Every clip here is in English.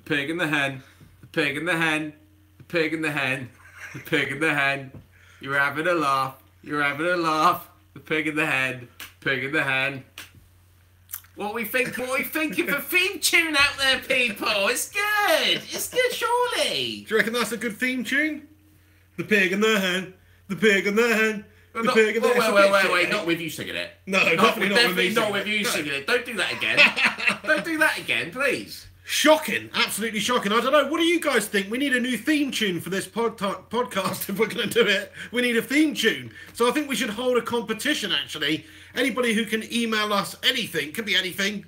pig and the hen, the pig and the hen, the pig and the hen, the pig and the hen. You're having a laugh, you're having a laugh. The pig and the hen, pig and the hen. What we think of a theme tune out there, people? It's good. It's good, surely. Do you reckon that's a good theme tune? The pig and the hen, the pig and the hen. The pig and the hen. Wait, not with you singing it. No, definitely not with you singing it. Don't do that again. Don't do that again, please. Shocking. Absolutely shocking. I don't know. What do you guys think? We need a new theme tune for this podcast if we're going to do it. We need a theme tune. So I think we should hold a competition, actually. Anybody who can email us anything, could be anything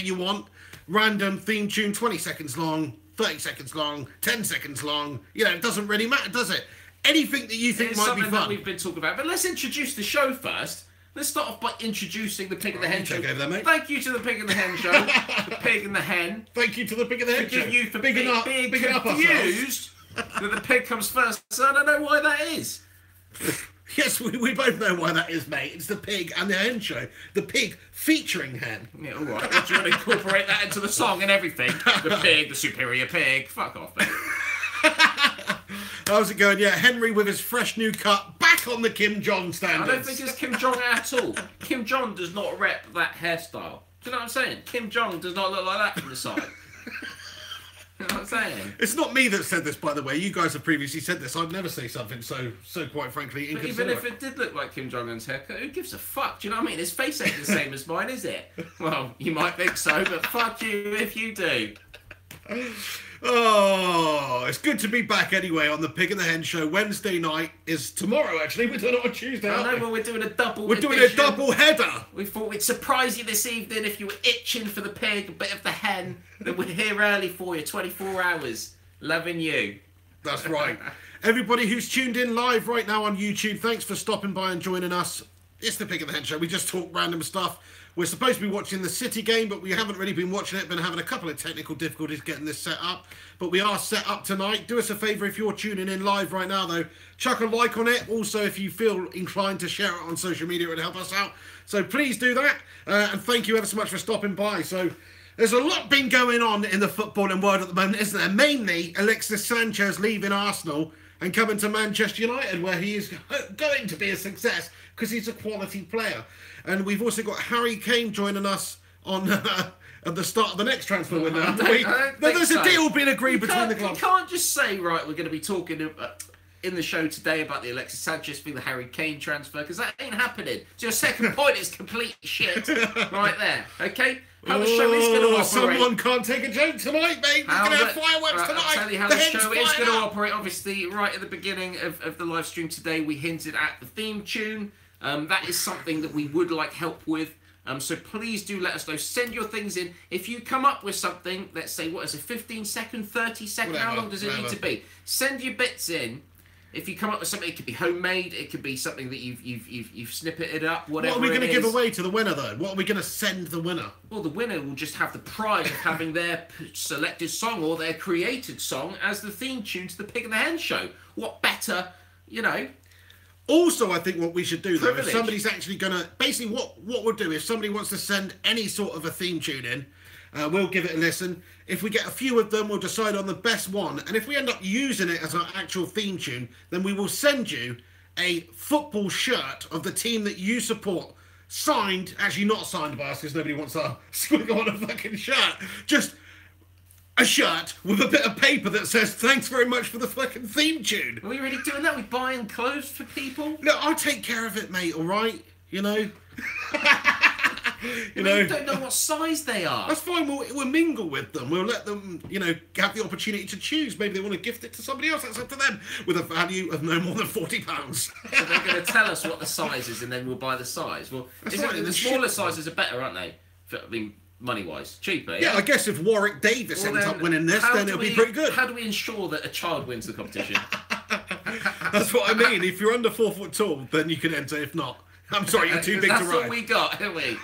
you want. Random theme tune, 20 seconds long, 30 seconds long, 10 seconds long. You know, it doesn't really matter, does it? Anything that you think might be fun. That we've been talking about. But let's introduce the show first. Let's start off by introducing the Pig and the Hen Show. There, mate. Thank you to the Pig and the Hen Show. The Pig and the Hen. Thank you to the Pig and the Hen Show. Forgive you for being confused that the pig comes first. So I don't know why that is. Yes, we both know why that is, mate. It's the Pig and the Hen Show. The pig featuring hen. Yeah, all right. What, do you want to incorporate that into the song and everything? The pig, the superior pig. Fuck off, mate. How's it going? Yeah, Henry with his fresh new cut, back on the Kim Jong standards. I don't think it's Kim Jong at all. Kim Jong does not rep that hairstyle. Do you know what I'm saying? Kim Jong does not look like that from the side. You know what I'm saying? It's not me that said this, by the way. You guys have previously said this. I'd never say something so quite frankly inconsiderate. Even if it did look like Kim Jong-un's haircut, who gives a fuck? Do you know what I mean? His face ain't the same as mine, is it? Well, you might think so, but fuck you if you do. Oh, it's good to be back anyway on the Pig and the Hen Show. Wednesday night is tomorrow, actually. We're doing it on Tuesday. I know, but we're doing a double We're doing a double header. We thought we'd surprise you this evening if you were itching for the pig, a bit of the hen. Then we're here early for you, 24 hours. Loving you. That's right. Everybody who's tuned in live right now on YouTube, thanks for stopping by and joining us. It's the Pig and the Hen Show. We just talk random stuff. We're supposed to be watching the City game, but we haven't really been watching it. Been having a couple of technical difficulties getting this set up. But we are set up tonight. Do us a favour if you're tuning in live right now, though. Chuck a like on it. Also, if you feel inclined to share it on social media, it would help us out. So please do that. And thank you ever so much for stopping by. So there's a lot been going on in the footballing world at the moment, isn't there? Mainly Alexis Sanchez leaving Arsenal and coming to Manchester United, where he is going to be a success because he's a quality player. And we've also got Harry Kane joining us on at the start of the next transfer window. There's a deal being agreed between the clubs. You can't just say, right, we're going to be talking in the show today about the Alexis Sanchez thing, the Harry Kane transfer, because that ain't happening. So your second point is complete shit right there, okay? How the show is going to operate. Someone can't take a joke tonight, mate. We're going to have fireworks tonight. I'll tell you how the show is going to operate. Obviously, right at the beginning of the live stream today, we hinted at the theme tune. That is something that we would like help with. So please do let us know. Send your things in. If you come up with something, let's say, what is it, 15 second, 30 second? How long does it need to be? Send your bits in. If you come up with something, it could be homemade. It could be something that you've snippeted up. Whatever. What are we going to give away to the winner, though? What are we going to send the winner? Well, the winner will just have the pride of having their selected song or their created song as the theme tune to the Pig and the Hen Show. What better, you know? Also, I think what we should do, though, if somebody's actually going to... Basically, what we'll do, if somebody wants to send any sort of a theme tune in, we'll give it a listen. If we get a few of them, we'll decide on the best one. And if we end up using it as our actual theme tune, then we will send you a football shirt of the team that you support. Signed, actually not signed by us, because nobody wants our squiggle on a fucking shirt. Just a shirt with a bit of paper that says, thanks very much for the fucking theme tune. Are we really doing that? Are we buying clothes for people? Look, I'll take care of it, mate, all right? You know? You don't know what size they are. That's fine. We'll mingle with them. We'll let them, have the opportunity to choose. Maybe they want to gift it to somebody else. That's up to them. With a value of no more than £40. So they're going to tell us what the size is, and then we'll buy the size. Well, the smaller sizes are better, aren't they? I mean, money-wise, cheaper. Yeah, I guess if Warwick Davis ends up winning this, then it'll be pretty good. How do we ensure that a child wins the competition? That's what I mean. If you're under 4 foot tall, then you can enter. If not, I'm sorry, you're too big to ride. That's all we got, haven't we?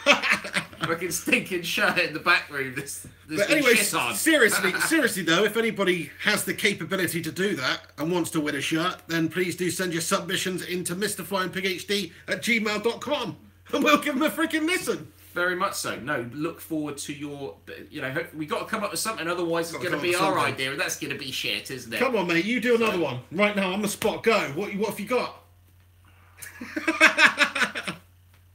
Fucking stinking shirt in the back room. But anyway, seriously though, if anybody has the capability to do that and wants to win a shirt, then please do send your submissions into mrflyingpighd@gmail.com and we'll give them a freaking listen. very much so. No, look forward to your, we got to come up with something, otherwise it's going to be our idea, and that's going to be shit, isn't it? Come on, mate, you do another one. Right now, on the spot, go. What have you got?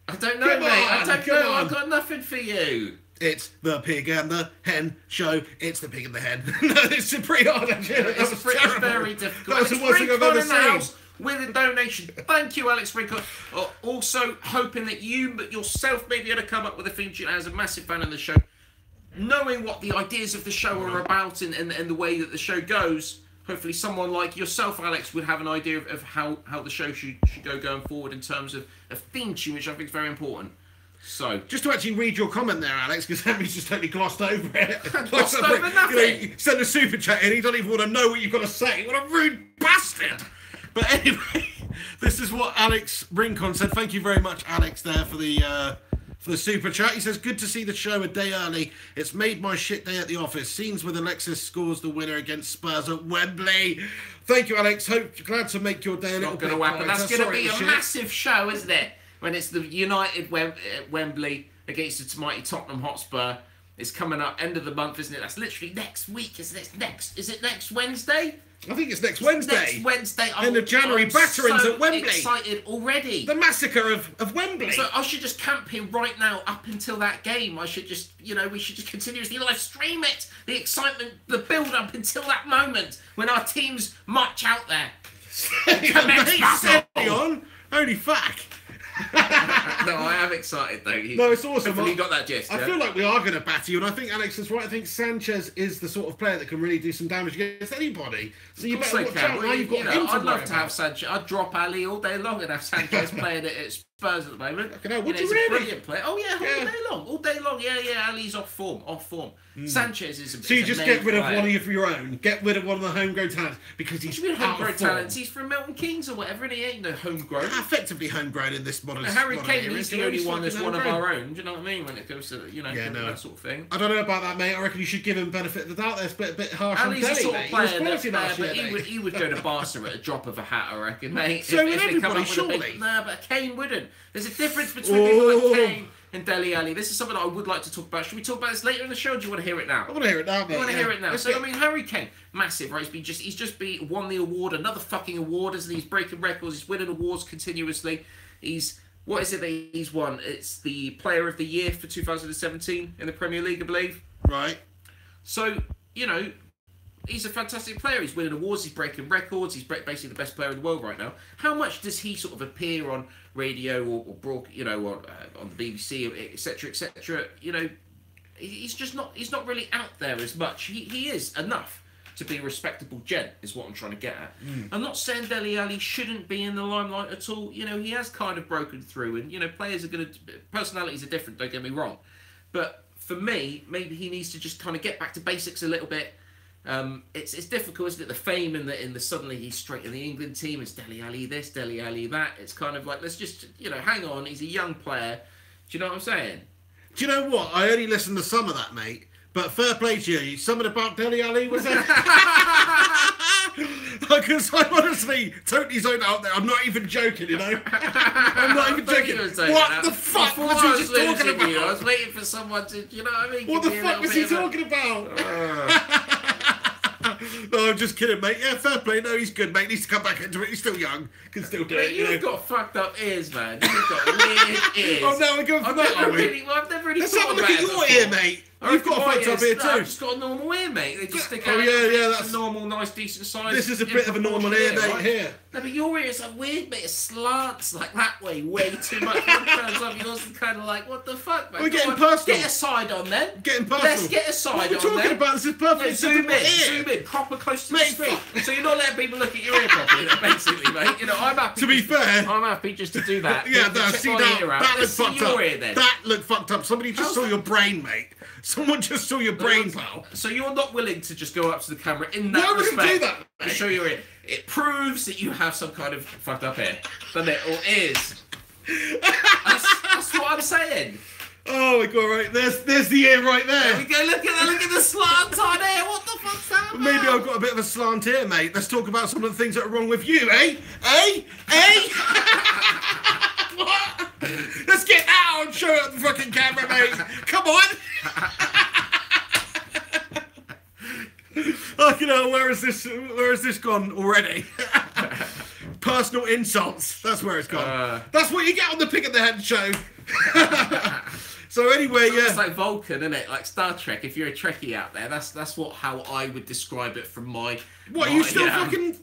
I don't know, mate. I don't know. I've got nothing for you. It's the Pig and the Hen show. It's the Pig and the Hen. No, it's pretty hard, actually. It's very difficult. That was the worst thing I've ever seen. With a donation. Thank you, Alex Rincon. Also, hoping that you yourself may be able to come up with a theme tune. As a massive fan of the show, knowing what the ideas of the show are about and the way that the show goes, hopefully someone like yourself, Alex, would have an idea of how the show should go going forward in terms of a theme tune, which I think is very important. So, just to actually read your comment there, Alex, because Henry's just totally glossed over it. Glossed over nothing. You send a super chat in, he don't even want to know what you've got to say. What a rude bastard! But anyway, this is what Alex Rincon said. Thank you very much, Alex, there for the super chat. He says, good to see the show a day early. It's made my shit day at the office. Scenes with Alexis scores the winner against Spurs at Wembley. Thank you, Alex. Glad to make your day a little bit better. That's going to be a massive show, isn't it? When it's the United Wembley against the mighty Tottenham Hotspur. It's coming up end of the month, isn't it? That's literally next week, isn't it? Is it next Wednesday? I think it's next Wednesday. Next Wednesday. End of January, batterings so at Wembley. Excited already. The massacre of Wembley. So I should just camp here right now up until that game. I should just, we should just continuously live stream it. The excitement, the build up until that moment when our teams march out there. On. Holy fuck. No, I am excited though. No, it's awesome. Hopefully you got that gist. I feel like we are going to batter you, and I think Alex is right. I think Sanchez is the sort of player that can really do some damage against anybody. So you better watch out. Now you've got him to I'd love to have Sanchez. I'd drop Ali all day long and have Sanchez playing at Spurs at the moment. Would you really? really? A brilliant player. Oh yeah, all day long. Yeah. Ali's off form. Sanchez is a. So you just get rid of one of your own. Get rid of one of the homegrown talents because he's homegrown talents. He's from Milton Keynes or whatever, and he ain't no homegrown. Effectively homegrown in this modern. Harry Kane, he's the only one that's one of our own. Do you know what I mean? When it comes to that sort of thing. I don't know about that, mate. I reckon you should give him benefit of the doubt. That's a bit harsh on Ali's Dele, the sort of player but he would go to Barca at a drop of a hat, I reckon, mate. So would everybody, surely. But Kane wouldn't. There's a difference between people like Kane and Dele Alli. This is something that I would like to talk about. Should we talk about this later in the show, or do you want to hear it now? I want to hear it now, mate. I want to hear it now. So, Harry Kane, massive, right? He's just won the award, another fucking award, isn't he? He's breaking records, he's winning awards continuously. What is it that he's won? It's the Player of the Year for 2017 in the Premier League, I believe. Right. So, he's a fantastic player. He's winning awards. He's breaking records. He's basically the best player in the world right now. How much does he sort of appear on radio or on the BBC, etc., etc.? He's just not. He's not really out there as much. He is enough to be a respectable gent, is what I'm trying to get at. I'm not saying Dele Alli shouldn't be in the limelight at all. He has kind of broken through, and players are personalities are different. Don't get me wrong, but for me, maybe he needs to just kind of get back to basics a little bit. It's difficult, isn't it? The fame and the suddenly he's straight in the England team. It's Dele Alli this, Dele Alli that. It's kind of like, let's just hang on. He's a young player. Do you know what I'm saying? Do you know what? I only listened to some of that, mate. But fair play to you. Something about Dele Alli, was it? Because I'm honestly totally zoned out there. I'm not even joking, I'm not even joking. What the fuck was he just talking about? I was waiting for someone to, you know what I mean? What the fuck was he talking about? No, I'm just kidding, mate. Yeah, fair play. No, he's good, mate. Needs to come back into it. He's still young. Can still do it. You've got fucked up ears, man. You've got weird ears. Oh, no, we're going for that, are we? I've never really Let's thought have a look at your ear, mate. You've got a fucked up ear too. I've just got a normal ear, mate. They just stick out. Oh, yeah, that's a normal, nice, decent size. This is a bit of a normal ear, mate, here. No, but your ear is like weird, mate. It slants like that way too much. Yours is kind of like, what the fuck, mate? We're getting personal. Get a side on then. Getting personal. Let's get a side on then. What are we talking about? This is perfect. Zoom in, proper close to the screen. So you're not letting people look at your ear properly, basically, mate. I'm happy. To be fair, I'm happy just to do that. Yeah, no, see that looked fucked up. Then. That looked fucked up. Somebody just saw your brain, mate. Someone just saw your brain, pal. So you're not willing to just go up to the camera in that respect? Why would you do that, mate? To show your ear. It proves that you have some kind of fucked up ear, doesn't it? Or ears. That's what I'm saying. Oh my god! Right, there's the ear right there. There we go. Look at the slant on ear. What the fuck's that about? Maybe I've got a bit of a slant ear, mate. Let's talk about some of the things that are wrong with you, eh? What? Let's get out out and show it at the fucking camera, mate. Come on. Fucking hell, where has this gone already? Personal insults. That's where it's gone. That's what you get on the Pig at the Head show. So anyway, yeah. It's like Vulcan, isn't it? Like Star Trek. If you're a Trekkie out there, that's how I would describe it from my. What, are you still fucking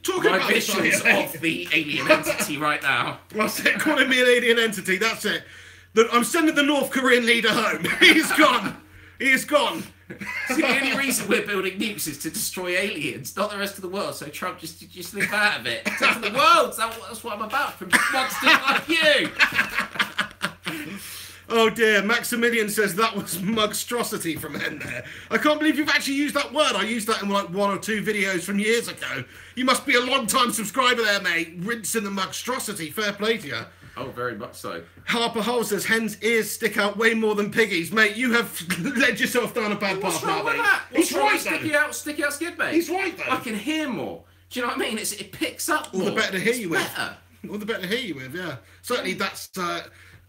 talking about this? My visions of the alien entity right now. That's it. Calling me an alien entity. That's it. I'm sending the North Korean leader home. He's gone. He is gone. See, the only reason we're building nukes is to destroy aliens, not the rest of the world. So Trump just live out of it. Take for the world. That's what I'm about. From monsters like you. Oh dear, Maximilian says that was mugstrosity from Hen there. I can't believe you've actually used that word. I used that in like 1 or 2 videos from years ago. You must be a long-time subscriber there, mate. Rinsing the mugstrosity. Fair play to you. Oh, very much so. Harper Hole says Hen's ears stick out way more than Piggy's. Mate, you have led yourself down a bad path now, mate. He's right, sticky out skid, mate. He's right, though. I can hear more. Do you know what I mean? It picks up more. All the better to hear you with. Better. All the better to hear you with, yeah. Certainly that's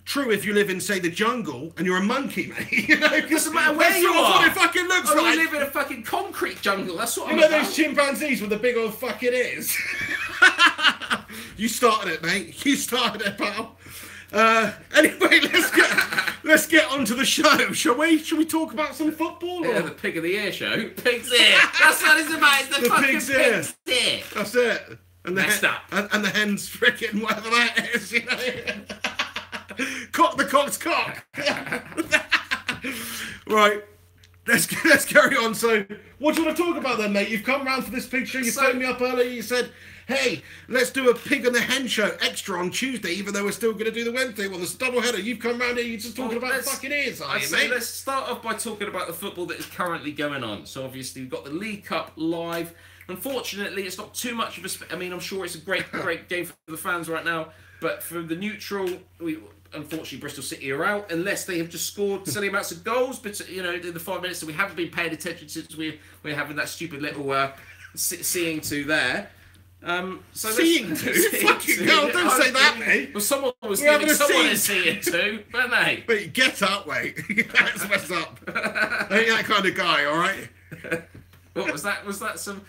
true if you live in, say, the jungle and you're a monkey, mate. You know, doesn't matter where you are. What it fucking looks like. We live in a fucking concrete jungle. That's what I'm about. You know those chimpanzees with the big old fucking ears? You started it, mate. You started it, pal. Anyway, let's get on to the show, shall we? Shall we talk about some football? Yeah, the Pig of the Ear show. Pig's ear. That's what it's about. It's the fucking pig's ear. That's it. And the hen's frickin' whatever that is, you know. Cock the cock's cock. Right. Let's carry on. So, what do you want to talk about then, mate? You've come round for this picture. You phoned me up earlier. You said, hey, let's do a Pig and the Hen show extra on Tuesday, even though we're still going to do the Wednesday one. There's a double header. You've come round here. You're just talking about fucking ears, are you, mate? Let's start off by talking about the football that is currently going on. So, obviously, we've got the League Cup live. Unfortunately, it's not too much of a... I mean, I'm sure it's a great game for the fans right now. But for the neutral... Unfortunately, Bristol City are out unless they have just scored silly amounts of goals. But you know, in the 5 minutes that we haven't been paying attention since we're having that stupid little seeing to there. Seeing to? Fucking hell! Don't say that, mate. Well, someone was giving someone a seeing to, weren't they? Wait, get up, mate. That's messed up. I ain't that kind of guy, all right. What was that? Was that some?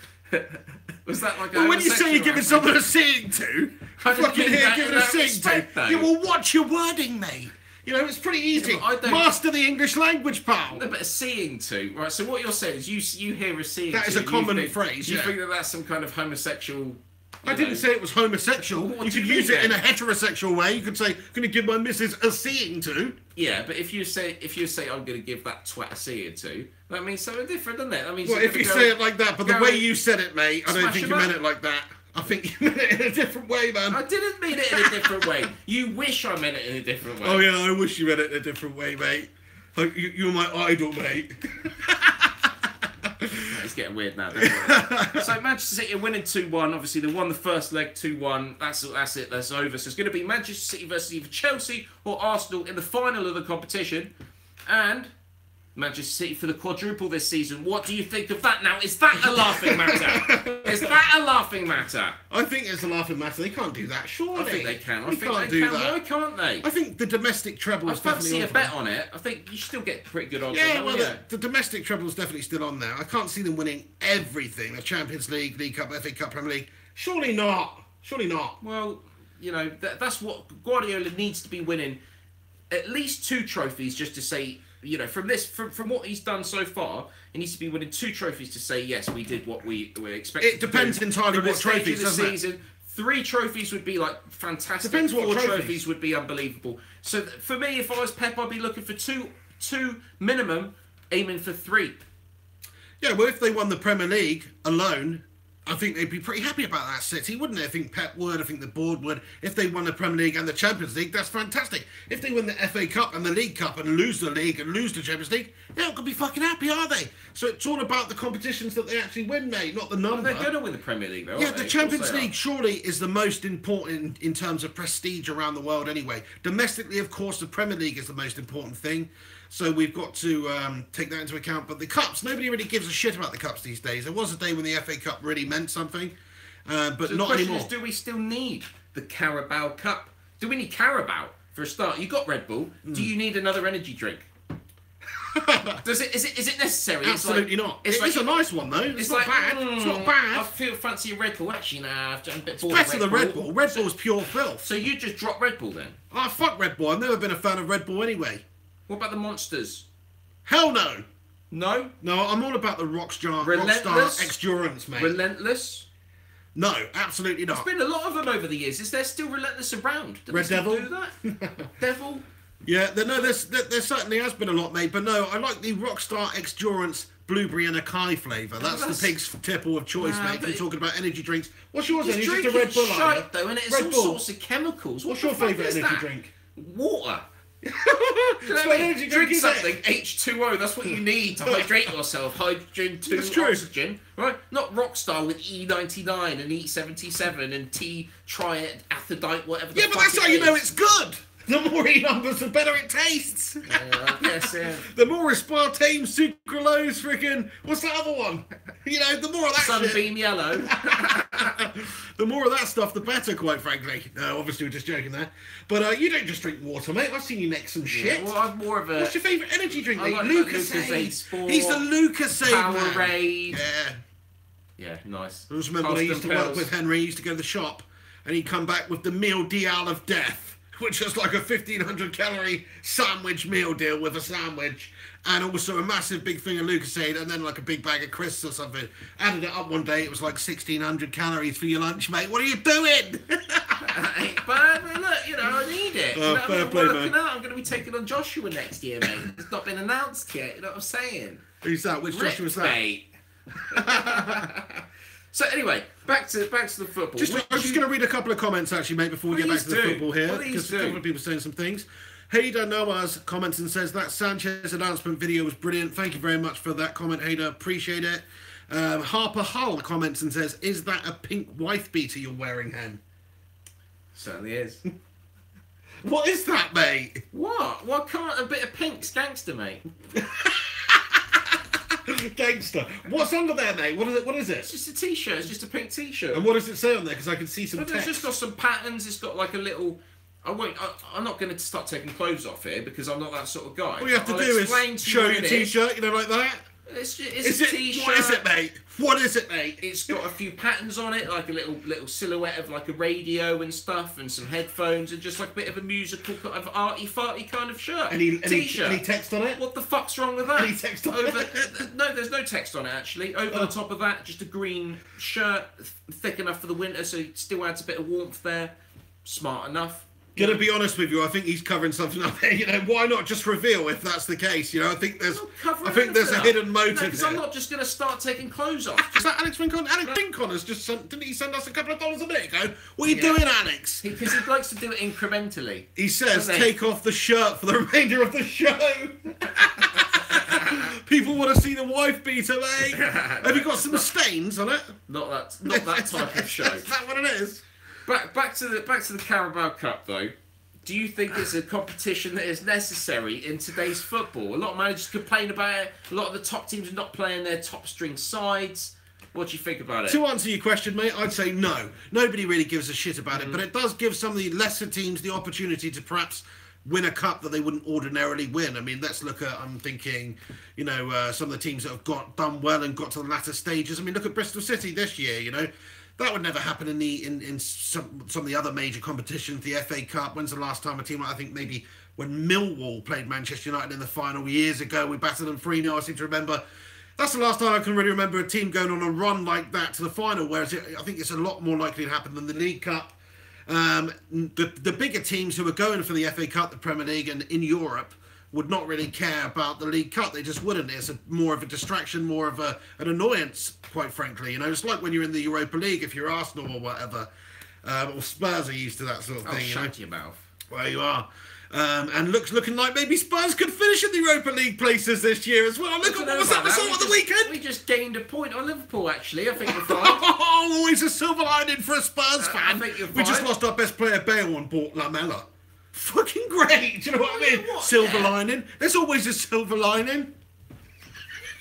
Was that like? Well, when you say you're giving someone a seeing to, fucking here giving a seeing to, you will watch your wording, mate. You know, it's pretty easy. Yeah, master the English language, pal. No, but a seeing to, right? So what you're saying is you hear a seeing to. That is a common phrase. You think that that's some kind of homosexual... I didn't say it was homosexual. You could use it in a heterosexual way. You could say, "Going to give my missus a seeing to." Yeah, but if you say I'm going to give that twat a seeing to, that means something different, doesn't it? That means. Well, if you say it like that, but the way you said it, mate, I don't think you meant it like that. I think you meant it in a different way, man. I didn't mean it in a different way. You wish I meant it in a different way. Oh yeah, I wish you meant it in a different way, mate. Like you're my idol, mate. It's getting weird now. So Manchester City are winning 2-1. Obviously, they won the first leg 2-1. That's it. That's over. So it's going to be Manchester City versus either Chelsea or Arsenal in the final of the competition. And Manchester City for the quadruple this season. What do you think of that now? Is that a laughing matter? Is that a laughing matter? I think it's a laughing matter. They can't do that, surely. I think they can. They can't do that. Why can't they? I think the domestic treble is definitely on. I fancy a bet on it. I think you still get pretty good odds. Yeah, well, the domestic treble is definitely still on there. I can't see them winning everything. The Champions League, League Cup, FA Cup, Premier League. Surely not. Surely not. Well, you know, that's what Guardiola needs to be winning. At least 2 trophies just to say... You know, from what he's done so far, he needs to be winning 2 trophies to say yes, we did what we were expecting. It depends entirely what trophies. Doesn't it? 3 trophies would be like fantastic. Depends what 4 trophies would be unbelievable. So for me, if I was Pep, I'd be looking for two minimum, aiming for 3. Yeah, well, if they won the Premier League alone, I think they'd be pretty happy about that, City, wouldn't they? I think Pep would, I think the board would. If they won the Premier League and the Champions League, that's fantastic. If they win the FA Cup and the League Cup and lose the League and lose the Champions League, they're not going to be fucking happy, are they? So it's all about the competitions that they actually win, mate, not the number. Well, they're going to win the Premier League, though, yeah, the Champions League surely is the most important in terms of prestige around the world anyway. Domestically, of course, the Premier League is the most important thing. So we've got to take that into account. But the Cups, nobody really gives a shit about the Cups these days. There was a day when the FA Cup really meant something. But so not anymore. Is, do we still need the Carabao Cup? Do we need Carabao? for a start. You got Red Bull. Do you need another energy drink? Is it necessary? Absolutely not. It's a nice one though. It's not bad. It's not bad. I feel fancy a Red Bull. Actually, nah. I'm a bit bored. It's better than Red Bull. Red Bull's pure filth. So you just drop Red Bull then? Oh, fuck Red Bull. I've never been a fan of Red Bull anyway. What about the Monsters? Hell no. No? No, I'm all about the Rockstar Endurance, mate. Relentless? No, absolutely not. There's been a lot of them over the years. Is there still Relentless around? Red Devil? Do that? Devil? Yeah, there certainly has been a lot, mate. But no, I like the Rockstar Endurance blueberry and acai flavour. That's the pig's tipple of choice, mate. You're talking about energy drinks. What's yours then? It's just a Red Bull, shite, though, and it's all sorts of chemicals. What's your favourite energy drink? Water. Drink something. H2O. That's what you need to hydrate yourself. Hydrogen to oxygen, right? Not Rockstar with E99 and E77 and T-triethaddite, whatever. Yeah, but that's how you know it's good. The more E numbers, the better it tastes. Yeah, I guess, yeah. The more aspartame, sucralose, freaking... What's that other one? You know, the more of that Sunbeam Yellow. The more of that stuff, the better, quite frankly. No, obviously, we're just joking there. But you don't just drink water, mate. I've seen you neck some shit. Yeah, well, I'm more of a... What's your favourite energy drink, mate? Like Lucasade Sport. He's the Lucasade man. Powerade. Yeah. Yeah, nice. I just remember when I used to work with Henry, he used to go to the shop, and he'd come back with the meal deal of death, which was like a 1,500 calorie sandwich meal deal with a sandwich, and also a massive big thing of Lucasade, and then like a big bag of crisps or something. Added it up one day, it was like 1,600 calories for your lunch, mate. What are you doing? But look, you know, I need it. You know what fair play, man. I'm going to be taking on Joshua next year, mate. It's not been announced yet. You know what I'm saying? Who's that? Which Joshua was that? Mate. So anyway, back to the football. I'm just going to read a couple of comments actually, mate, before we get back to the football here, because a couple of people saying some things. Hader Noah's comments and says that Sanchez announcement video was brilliant. Thank you very much for that comment, Hader. Appreciate it. Harper Hull comments and says, "Is that a pink wife beater you're wearing, Hen?" Certainly is. What is that, mate? What? What can't a bit of pink's gangster, mate? Gangster. What's under there, mate? What is it? It's just a t-shirt. It's just a pink t-shirt. And what does it say on there? Because I can see some text. It's just got some patterns. It's got like a little... I'm not going to start taking clothes off here because I'm not that sort of guy. All you have to do is show your t-shirt, you know, like that. It's a t-shirt. What is it, mate? What is it, mate? It's got a few patterns on it, like a little silhouette of like a radio and stuff, and some headphones, and just like a bit of a musical, kind of arty-farty kind of shirt. Any text on it? What the fuck's wrong with that? Any text on it? No, there's no text on it actually. Over the top of that, just a green shirt, thick enough for the winter, so it still adds a bit of warmth there. Smart enough. Gonna be honest with you, I think he's covering something up there. You know, why not just reveal if that's the case? You know, I think there's a hidden motive. Because I'm not just gonna start taking clothes off. Is that Alex Rincon? Alex Rincon has just didn't he send us a couple of dollars a minute ago? What are you doing, Alex? Because he likes to do it incrementally. He says, take off the shirt for the remainder of the show. People want to see the wife beater, mate. Have you got some stains on it? Not that type of show. Is that what it is? Back to the Carabao Cup though. Do you think it's a competition that is necessary in today's football? A lot of managers complain about it. A lot of the top teams are not playing their top string sides. What do you think about it? To answer your question, mate, I'd say no. Nobody really gives a shit about it, but it does give some of the lesser teams the opportunity to perhaps win a cup that they wouldn't ordinarily win. I mean, let's look at, I'm thinking, you know, some of the teams that have done well and got to the latter stages. I mean, look at Bristol City this year, you know. That would never happen in some of the other major competitions. The FA Cup. When's the last time a team, I think maybe when Millwall played Manchester United in the final years ago, we battered them 3-0. I seem to remember. That's the last time I can really remember a team going on a run like that to the final. Whereas I think it's a lot more likely to happen than the League Cup. The bigger teams who are going for the FA Cup, the Premier League, and in Europe would not really care about the League Cup. They just wouldn't. It's more of a distraction, more of an annoyance, quite frankly. You know, it's like when you're in the Europa League, if you're Arsenal or whatever, or Spurs are used to that sort of thing. Shut your mouth. Well, you are. And looking like maybe Spurs could finish in the Europa League places this year as well. Look at what was that result of the weekend. We just gained a point on Liverpool, actually. I think we're fine. Oh, always a silver lining for a Spurs fan. I think you're fine. We just lost our best player, Bale, and bought Lamella. Fucking great. Do you know what I mean? Silver lining. There's always a silver lining.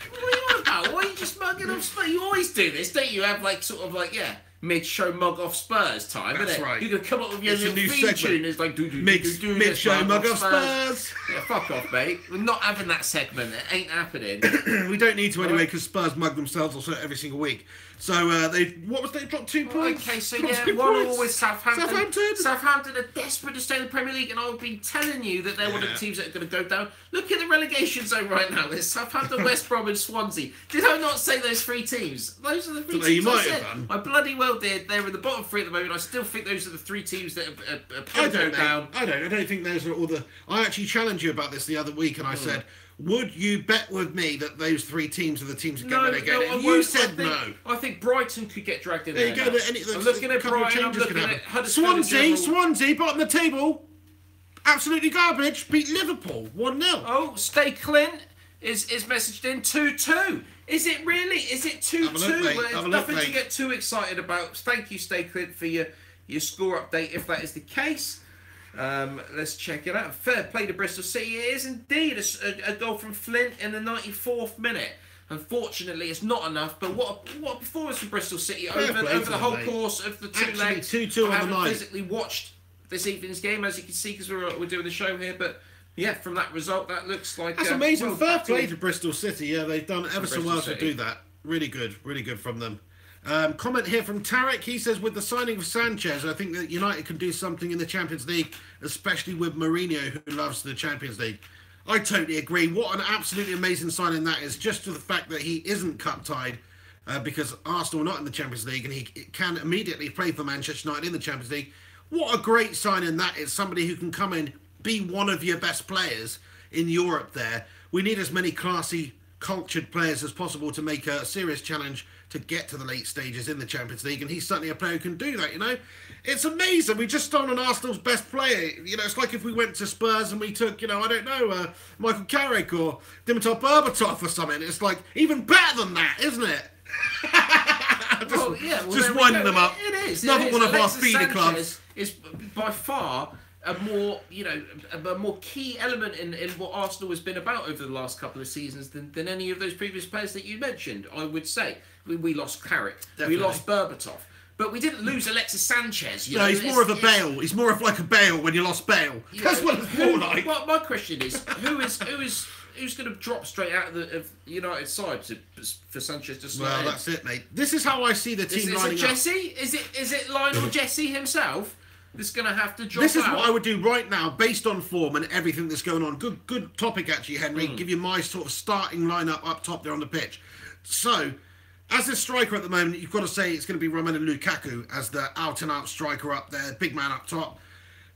What are you on about? Why are you just mugging off? You always do this, don't you? Have like sort of like, yeah, mid-show mug-off Spurs time, That's isn't it? right. You're going to come up with your It's a little new theme segment. tune. It's like, Mid-show mug-off Spurs. Yeah, fuck off, mate. We're not having that segment. It ain't happening. We don't need to anyway, because Spurs mug themselves also every single week. So they dropped 2 points. Okay, so Dropped yeah, 2 1 points. all with Southampton. Southampton. Southampton are desperate to stay in the Premier League, and I've been telling you that they're one of the teams that are going to go down. Look at the relegation zone right now. There's Southampton, West Brom, and Swansea. Did I not say those 3 teams? Those are the 3 teams You might I said. have done. I bloody well did. They're in the bottom 3 at the moment. I still think those are the 3 teams that are I going to go don't down. I don't think those are all the... I actually challenged you about this the other week, and I said, would you bet with me that those 3 teams are the teams that get relegated? And you said no. I think Brighton could get dragged in There there. you go. I'm looking at Brighton. I'm looking at Huddersfield in general. Swansea, bottom of the table. Absolutely garbage. Beat Liverpool 1-0. Oh, Stay Clint is messaged in 2-2. Is it really? Is it 2-2? Have a look, mate. Well, Have a it's nothing look, to mate. get too excited about. Thank you, Stay Clint, for your score update, if that is the case. Let's check it out. Fair play to Bristol City. It is indeed a goal from Flint in the 94th minute. Unfortunately, it's not enough, but what a performance from Bristol City over the whole course of the 2 legs. 2-2 on the I haven't night. physically watched this evening's game, as you can see, because we're doing the show here, but yeah, from that result, that looks like... That's amazing. well, Fair play to Bristol City. Yeah, they've done ever so Bristol well City. to do that. Really good from them. Comment here from Tarek. He says, with the signing of Sanchez, I think that United can do something in the Champions League, especially with Mourinho, who loves the Champions League. I totally agree. What an absolutely amazing signing that is, just to the fact that he isn't cup-tied, because Arsenal are not in the Champions League, and he can immediately play for Manchester United in the Champions League. What a great signing that is. Somebody who can come in, be one of your best players in Europe there. We need as many classy, cultured players as possible to make a serious challenge to get to the late stages in the Champions League, and he's certainly a player who can do that, you know. It's amazing. We just stolen Arsenal's best player. You know, it's like if we went to Spurs and we took, you know, I don't know, Michael Carrick or Dimitar Berbatov or something. It's like even better than that, isn't it? Just winding them up. It is. Another one of our Alexis feeder Sanchez clubs. is by far a more, a more key element in what Arsenal has been about over the last couple of seasons than any of those previous players that you mentioned, I would say. We lost Carrick. Definitely. We lost Berbatov. But we didn't lose Alexis Sanchez. No, he's more of a Bale. He's more of like a Bale when you lost Bale. That's what it's more like. Well, my question is, who's going to drop straight out of United side for Sanchez to slot Well, in? that's it, mate. This is how I see the team Is it lining up. Jesse? Is it Lionel Jesse himself that's going to have to drop This is out? what I would do right now, based on form and everything that's going on. Good topic, actually, Henry. Give you my sort of starting lineup up top there on the pitch. So, as a striker at the moment, you've got to say it's going to be Romelu Lukaku as the out-and-out striker up there, big man up top.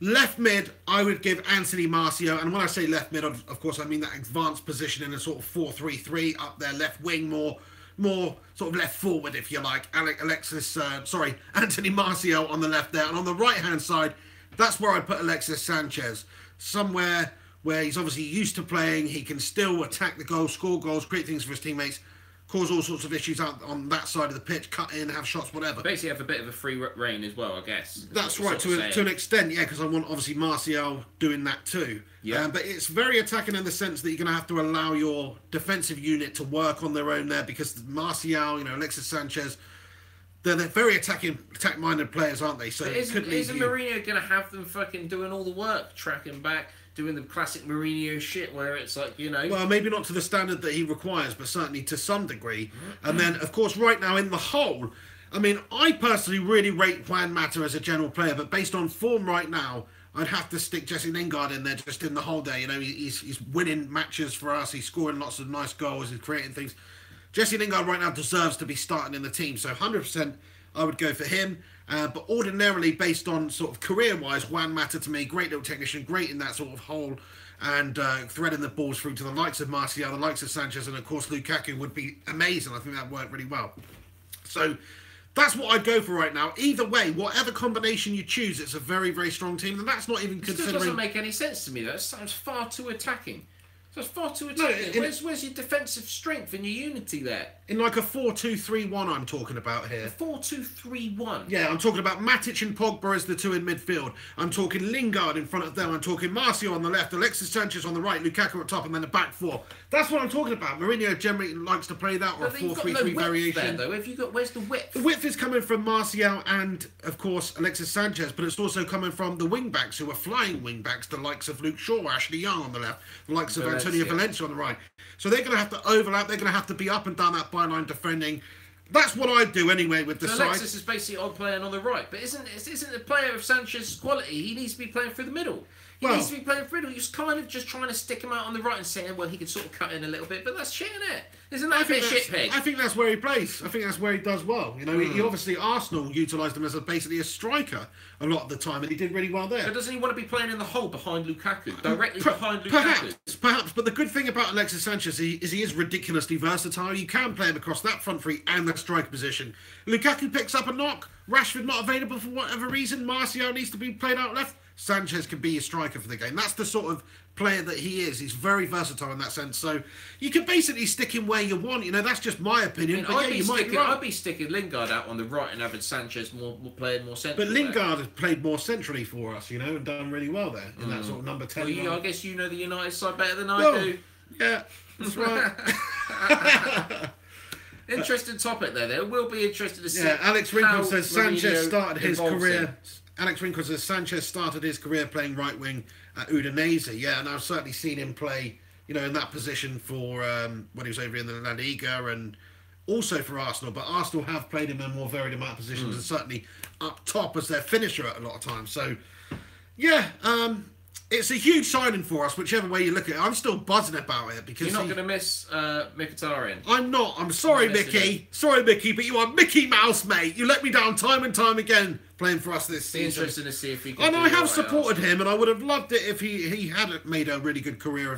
Left mid, I would give Anthony Martial, and when I say left mid, of course, I mean that advanced position in a sort of 4-3-3 up there, left wing, more sort of left forward, if you like. Anthony Martial on the left there, and on the right-hand side, that's where I put Alexis Sanchez, somewhere where he's obviously used to playing. He can still attack the goal, score goals, create things for his teammates, cause all sorts of issues out on that side of the pitch, cut in, have shots, whatever. Basically have a bit of a free reign as well, I guess. That's right, to an extent, yeah, because I want, obviously, Martial doing that too. Yeah. But it's very attacking in the sense that you're going to have to allow your defensive unit to work on their own there, because Martial, Alexis Sanchez, they're very attack-minded players, aren't they? So isn't Mourinho going to have them fucking doing all the work, tracking back, doing the classic Mourinho shit where it's like, Well, maybe not to the standard that he requires, but certainly to some degree. And then, of course, right now in the whole, I mean, I personally really rate Juan Mata as a general player, but based on form right now, I'd have to stick Jesse Lingard in there just in the whole day. He's winning matches for us. He's scoring lots of nice goals. He's creating things. Jesse Lingard right now deserves to be starting in the team. So 100% I would go for him. But ordinarily, based on sort of career-wise, Juan Mata to me, great little technician, great in that sort of hole, and threading the balls through to the likes of Martial, the likes of Sanchez, and of course Lukaku would be amazing. I think that worked really well. So that's what I'd go for right now. Either way, whatever combination you choose, it's a very, very strong team, and that's not even It still considering... doesn't make any sense to me. That sounds far too attacking. So it's far too attacking. No, where's your defensive strength and your unity there? In like a 4-2-3-1 I'm talking about here. 4-2-3-1. Yeah, I'm talking about Matic and Pogba as the two in midfield. I'm talking Lingard in front of them. I'm talking Martial on the left, Alexis Sanchez on the right, Lukaku at top, and then the back four. That's what I'm talking about. Mourinho generally likes to play that, or But a you've got 4-3-3 no variation. there, though. Where's the width? The width is coming from Martial and, of course, Alexis Sanchez, but it's also coming from the wing-backs, who are flying wing-backs, the likes of Luke Shaw, Ashley Young on the left, the likes of Antonio Valencia on the right. So they're going to have to overlap. They're going to have to be up and down that byline defending. That's what I do anyway with the side. Alexis is basically on playing on the right, but isn't a player of Sanchez's quality? He needs to be playing through the middle. He needs to be playing through the middle. You're kind of just trying to stick him out on the right and saying, well, he could sort of cut in a little bit, but that's shit, isn't it? Isn't that a bit shit pig? I think that's where he plays. I think that's where he does well. You know, he obviously, Arsenal utilised him as basically a striker a lot of the time, and he did really well there. But doesn't he want to be playing in the hole behind Lukaku, directly behind Lukaku? Perhaps. But the good thing about Alexis Sanchez is he is ridiculously versatile. You can play him across that front three and the striker position. Lukaku picks up a knock. Rashford not available for whatever reason. Martial needs to be played out left. Sanchez can be a striker for the game. That's the sort of player that he is. He's very versatile in that sense. So you can basically stick him where you want. You know, that's just my opinion. I'd be sticking Lingard out on the right and having Sanchez playing more central. But Lingard has played more centrally for us, you know, and done really well there in that sort of number 10. Well, I guess you know the United side better than I do. Yeah, that's right. Interesting topic there. It will be interesting to see. Yeah, Alex Winkle says Sanchez started his career. Him. Alex Winkle says Sanchez started his career playing right wing at Udinese. Yeah, and I've certainly seen him play, you know, in that position for when he was over in the La Liga and also for Arsenal. But Arsenal have played him in more varied amount of positions and certainly up top as their finisher at a lot of times. So, yeah, it's a huge signing for us, whichever way you look at it. I'm still buzzing about it because you're not going to miss Mkhitaryan. I'm not. I'm sorry, Mickey. Sorry, Mickey, but you are Mickey Mouse, mate. You let me down time and time again playing for us this season. Interesting to see if he can. And I have supported him, and I would have loved it if he had made a really good career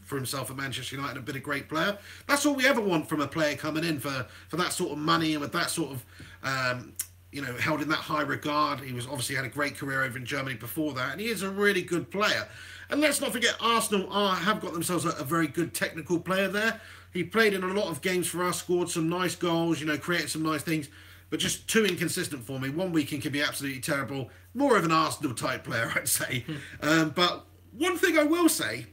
for himself at Manchester United and been a great player. That's all we ever want from a player coming in for that sort of money and with that sort of. You know, held in that high regard. He was obviously had a great career over in Germany before that, and he is a really good player. And let's not forget, Arsenal have got themselves a very good technical player there. He played in a lot of games for us, scored some nice goals, you know, created some nice things, but just too inconsistent for me. One week he can be absolutely terrible. More of an Arsenal type player, I'd say. But one thing I will say,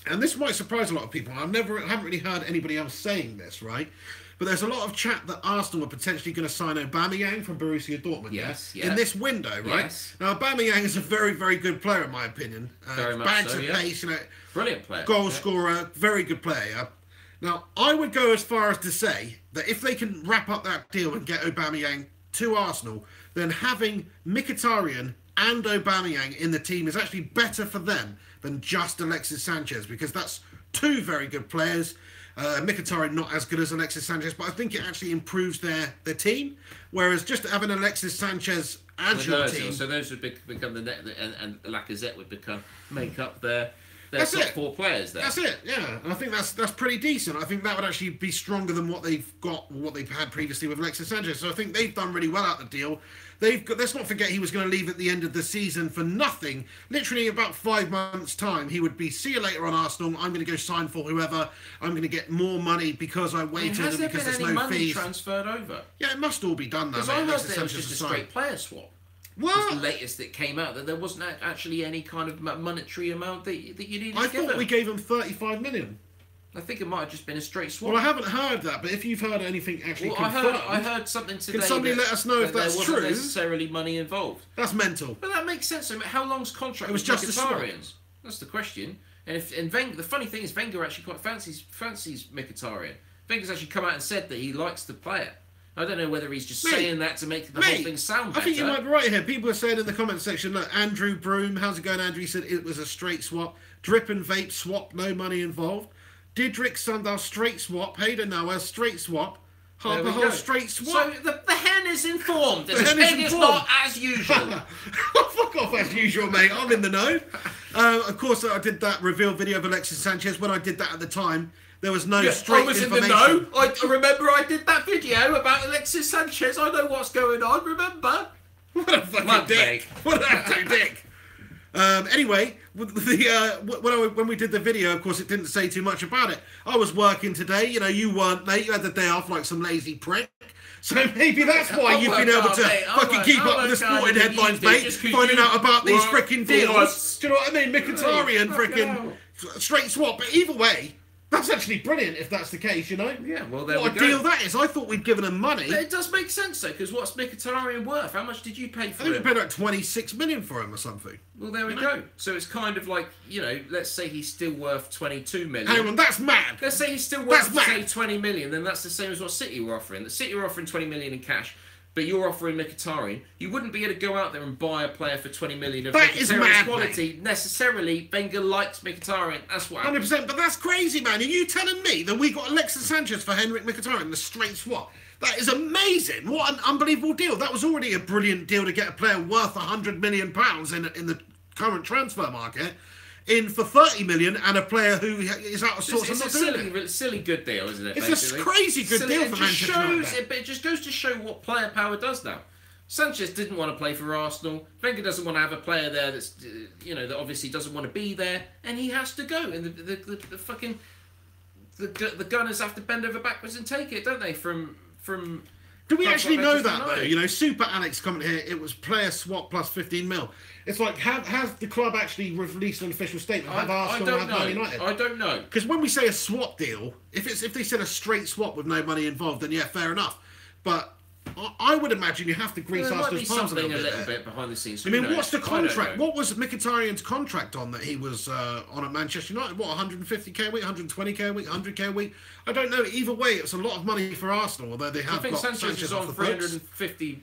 and this might surprise a lot of people, I haven't really heard anybody else saying this, right? But there's a lot of chat that Arsenal are potentially going to sign Aubameyang from Borussia Dortmund. Yes. In this window, right? Yes. Now, Aubameyang is a very, very good player, in my opinion. Very much bags so, of pace, you know. Brilliant player. Goal scorer, very good player. Now, I would go as far as to say that if they can wrap up that deal and get Aubameyang to Arsenal, then having Mkhitaryan and Aubameyang in the team is actually better for them than just Alexis Sanchez, because that's two very good players. Mkhitaryan not as good as Alexis Sanchez, but I think it actually improves their team. Whereas just having Alexis Sanchez as your team, so those would become the net, and Lacazette would make up their top four players there. That's it, yeah. And I think that's pretty decent. I think that would actually be stronger than what they've got, what they've had previously with Alexis Sanchez. So I think they've done really well out the deal. Let's not forget he was going to leave at the end of the season for nothing. Literally about 5 months' time, he would be, see you later on Arsenal. I'm going to go sign for whoever. I'm going to get more money because I waited and because there's no fees. Has there been any money transferred over? Yeah, it must all be done now. Because I heard that it was just a straight player swap. Well, the latest that came out, that there wasn't actually any kind of monetary amount that you needed to give him. I thought we gave him 35 million. I think it might have just been a straight swap. Well, I haven't heard that, but if you've heard anything actually confirmed... I heard something today. Can somebody let us know if that's true? There wasn't necessarily money involved. That's mental. But that makes sense. I mean, how long's contract? It was just Mkhitaryan's? That's the question. And Wenger, the funny thing is, Wenger actually quite fancies Mkhitaryan. Wenger's actually come out and said that he likes the player. I don't know whether he's just saying that to make the whole thing sound better. I think you might be right here. People are saying in the comment section, look, Andrew Broom, how's it going, Andrew? He said it was a straight swap. Drip and Vape swap, no money involved. Didrik Sundal straight swap. Hayden Noah straight swap. Harper Hole straight swap. So the hen is informed. The hen is not as usual. Fuck off as usual, mate. I'm in the know. Of course, I did that reveal video of Alexis Sanchez. When I did that at the time, there was no straight information. I was in the know. I remember I did that video about Alexis Sanchez. I know what's going on, remember? What a fucking dick. What a fucking dick. Anyway, when we did the video, of course, it didn't say too much about it. I was working today. You know, you weren't, mate. You had the day off like some lazy prick. So maybe that's why you've been able to fucking keep up with the sporting headlines, mate. Finding out about these freaking deals. Do you know what I mean? Mkhitaryan freaking straight swap. But either way, that's actually brilliant if that's the case, you know? Yeah, well, there we go. What a deal that is. I thought we'd given him money. But it does make sense, though, because what's Mkhitaryan worth? How much did you pay for him? I think we paid like 26 million for him or something. Well, there we go. So it's kind of like, you know, let's say he's still worth 22 million. Hang on, that's mad. Let's say he's still worth, say, 20 million, then that's the same as what City were offering. The City were offering 20 million in cash, but you're offering Mkhitaryan. You wouldn't be able to go out there and buy a player for 20 million of Mkhitaryan's quality. Mate. Necessarily, Wenger likes Mkhitaryan. That's what happens. 100%, but that's crazy, man. Are you telling me that we got Alexis Sanchez for Henrik Mkhitaryan, the straight swap? That is amazing. What an unbelievable deal. That was already a brilliant deal to get a player worth £100 million in the current transfer market in for 30 million and a player who is out of sorts. It's a silly good deal, isn't it? It's basically a crazy good deal for Manchester United. It just goes to show what player power does now. Sanchez didn't want to play for Arsenal. Wenger doesn't want to have a player there that's, you know, that obviously doesn't want to be there, and he has to go. And the fucking the Gunners have to bend over backwards and take it, don't they? From do we actually know that though? You know, Super Alex comment here. It was player swap plus 15 mil. It's like, has the club actually released an official statement? Have Arsenal and Man United? I don't know. Because when we say a swap deal, if they said a straight swap with no money involved, then yeah, fair enough. But I would imagine you have to grease Arsenal's palms a little bit behind the scenes. I mean, what's the contract? What was Mkhitaryan's contract on that he was on at Manchester United? What, 150k a week, 120k a week, 100k a week? I don't know. Either way, it's a lot of money for Arsenal, although they have got Sanchez is on 350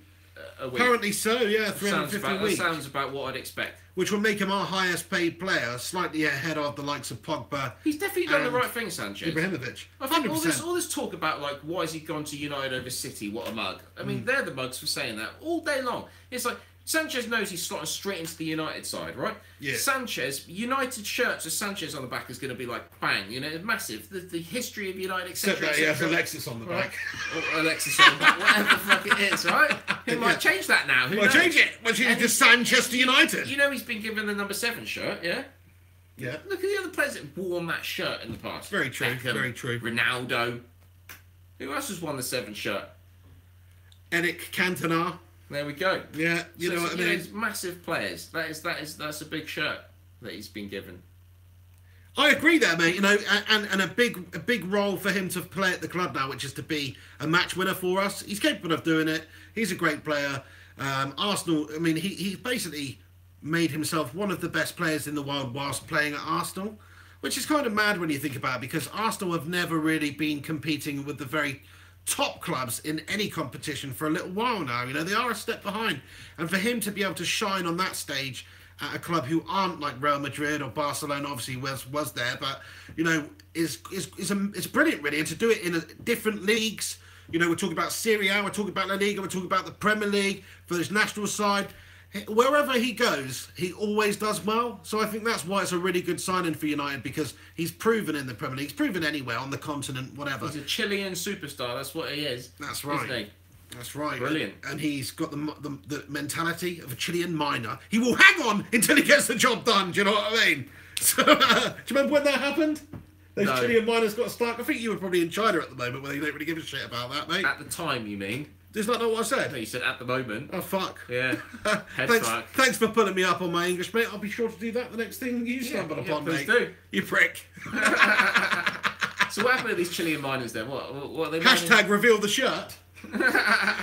a week. Apparently so, yeah, 350 a week. That sounds about what I'd expect. Which will make him our highest paid player, slightly ahead of the likes of Pogba. He's definitely done the right thing, Sanchez. Ibrahimovic. 100%. I think all this talk about, like, why has he gone to United over City? What a mug. I mean, they're the mugs for saying that all day long. It's like, Sanchez knows he's slotting straight into the United side, right? Yeah. Sanchez, United shirts with Sanchez on the back is going to be like, bang, you know, massive. The history of United, etc. Except that he has Alexis on the back. Or Alexis on the back, whatever the fuck it is, right? He might change that now. Who knows? Change it. Might change it to Sanchez United. You know he's been given the number 7 shirt, yeah? Yeah. Look at the other players that have worn that shirt in the past. Very true, Beckham, very true. Ronaldo. Who else has won the 7 shirt? Eric Cantona. There we go. Yeah, you know what I mean? It's massive players. That's a big shirt that he's been given. I agree there, mate. You know, and a big role for him to play at the club now, which is to be a match winner for us. He's capable of doing it. He's a great player. Arsenal, I mean, he basically made himself one of the best players in the world whilst playing at Arsenal, which is kind of mad when you think about it, because Arsenal have never really been competing with the very top clubs in any competition for a little while now. You know, they are a step behind, and for him to be able to shine on that stage at a club who aren't like Real Madrid or Barcelona, obviously was there, but you know, is brilliant really, and to do it in different leagues. You know, we're talking about Serie A, we're talking about La Liga, we're talking about the Premier League for his national side. Wherever he goes, he always does well. So I think that's why it's a really good signing for United, because he's proven in the Premier League. He's proven anywhere on the continent, whatever. He's a Chilean superstar. That's what he is. That's right. That's right. Brilliant. And he's got the mentality of a Chilean miner. He will hang on until he gets the job done. Do you know what I mean? So, do you remember when that happened? Those Chilean miners got stuck. I think you were probably in China at the moment, where you don't really give a shit about that, mate. At the time, you mean? Is that not what I said? No, you said at the moment. Oh, fuck. Yeah. Thanks for pulling me up on my English, mate. I'll be sure to do that the next thing you stumble upon, mate. Do. You prick. So what happened to these Chilean miners then? What are they Hashtag reveal the shirt.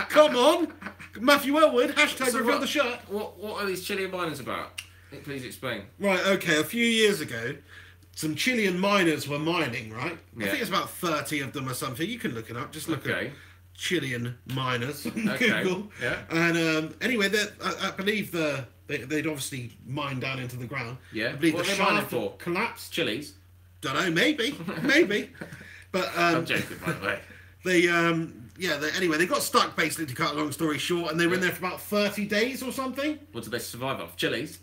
Come on. Matthew Elwood, hashtag reveal the shirt. What are these Chilean miners about? Please explain. Right, okay. A few years ago, some Chilean miners were mining, right? Yeah. I think it's about 30 of them or something. You can look it up. Just look at Chilean miners on Google. Yeah. And anyway, I believe they'd obviously mined down into the ground. Yeah. I believe what the are they mining shaft for? collapsed. Chilies? Don't know, maybe. But I'm joking, by the way. Anyway, they got stuck, basically, to cut a long story short, and they were in there for about 30 days or something. What did they survive off? Chilies?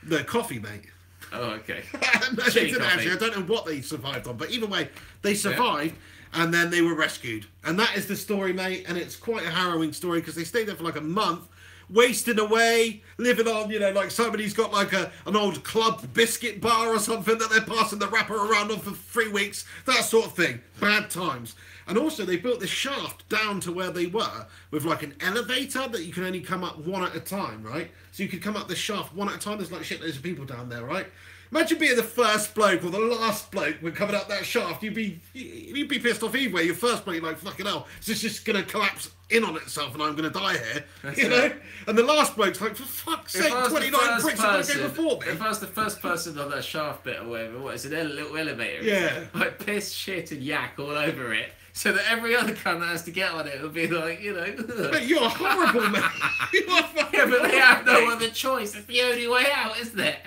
No, coffee, mate. Oh, okay. No, they didn't actually. I don't know what they survived on, but either way, they survived, and then they were rescued. And that is the story, mate, and it's quite a harrowing story, because they stayed there for like a month wasting away, living on, you know, like somebody's got like an old club biscuit bar or something that they're passing the wrapper around on for 3 weeks, that sort of thing. Bad times. And also they built this shaft down to where they were with like an elevator that you can only come up one at a time, right? So you could come up this shaft one at a time. There's like shitloads of people down there, right? Imagine being the first bloke or the last bloke when coming up that shaft. You'd be pissed off either way. Your first bloke, like, fucking hell, it's just going to collapse in on itself and I'm going to die here. That's you know? And the last bloke's like, for fuck's sake, 29 bricks are going to go before me. If I was the first person on that shaft bit or whatever, what is it, a little elevator? Yeah. Like piss, shit and yak all over it. So that every other cunt that has to get on it would be like, you know... Mate, you're horrible, man. You're fucking yeah, but they have no horrible, other choice. It's the only way out, isn't it?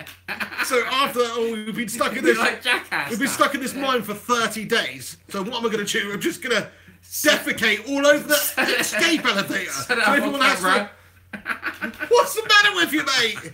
So after we've been stuck in this... like Jackass. We've been stuck in this mine for 30 days. So what am I going to do? I'm just going to defecate all over the escape elevator. Set it up on camera. What's the matter with you, mate?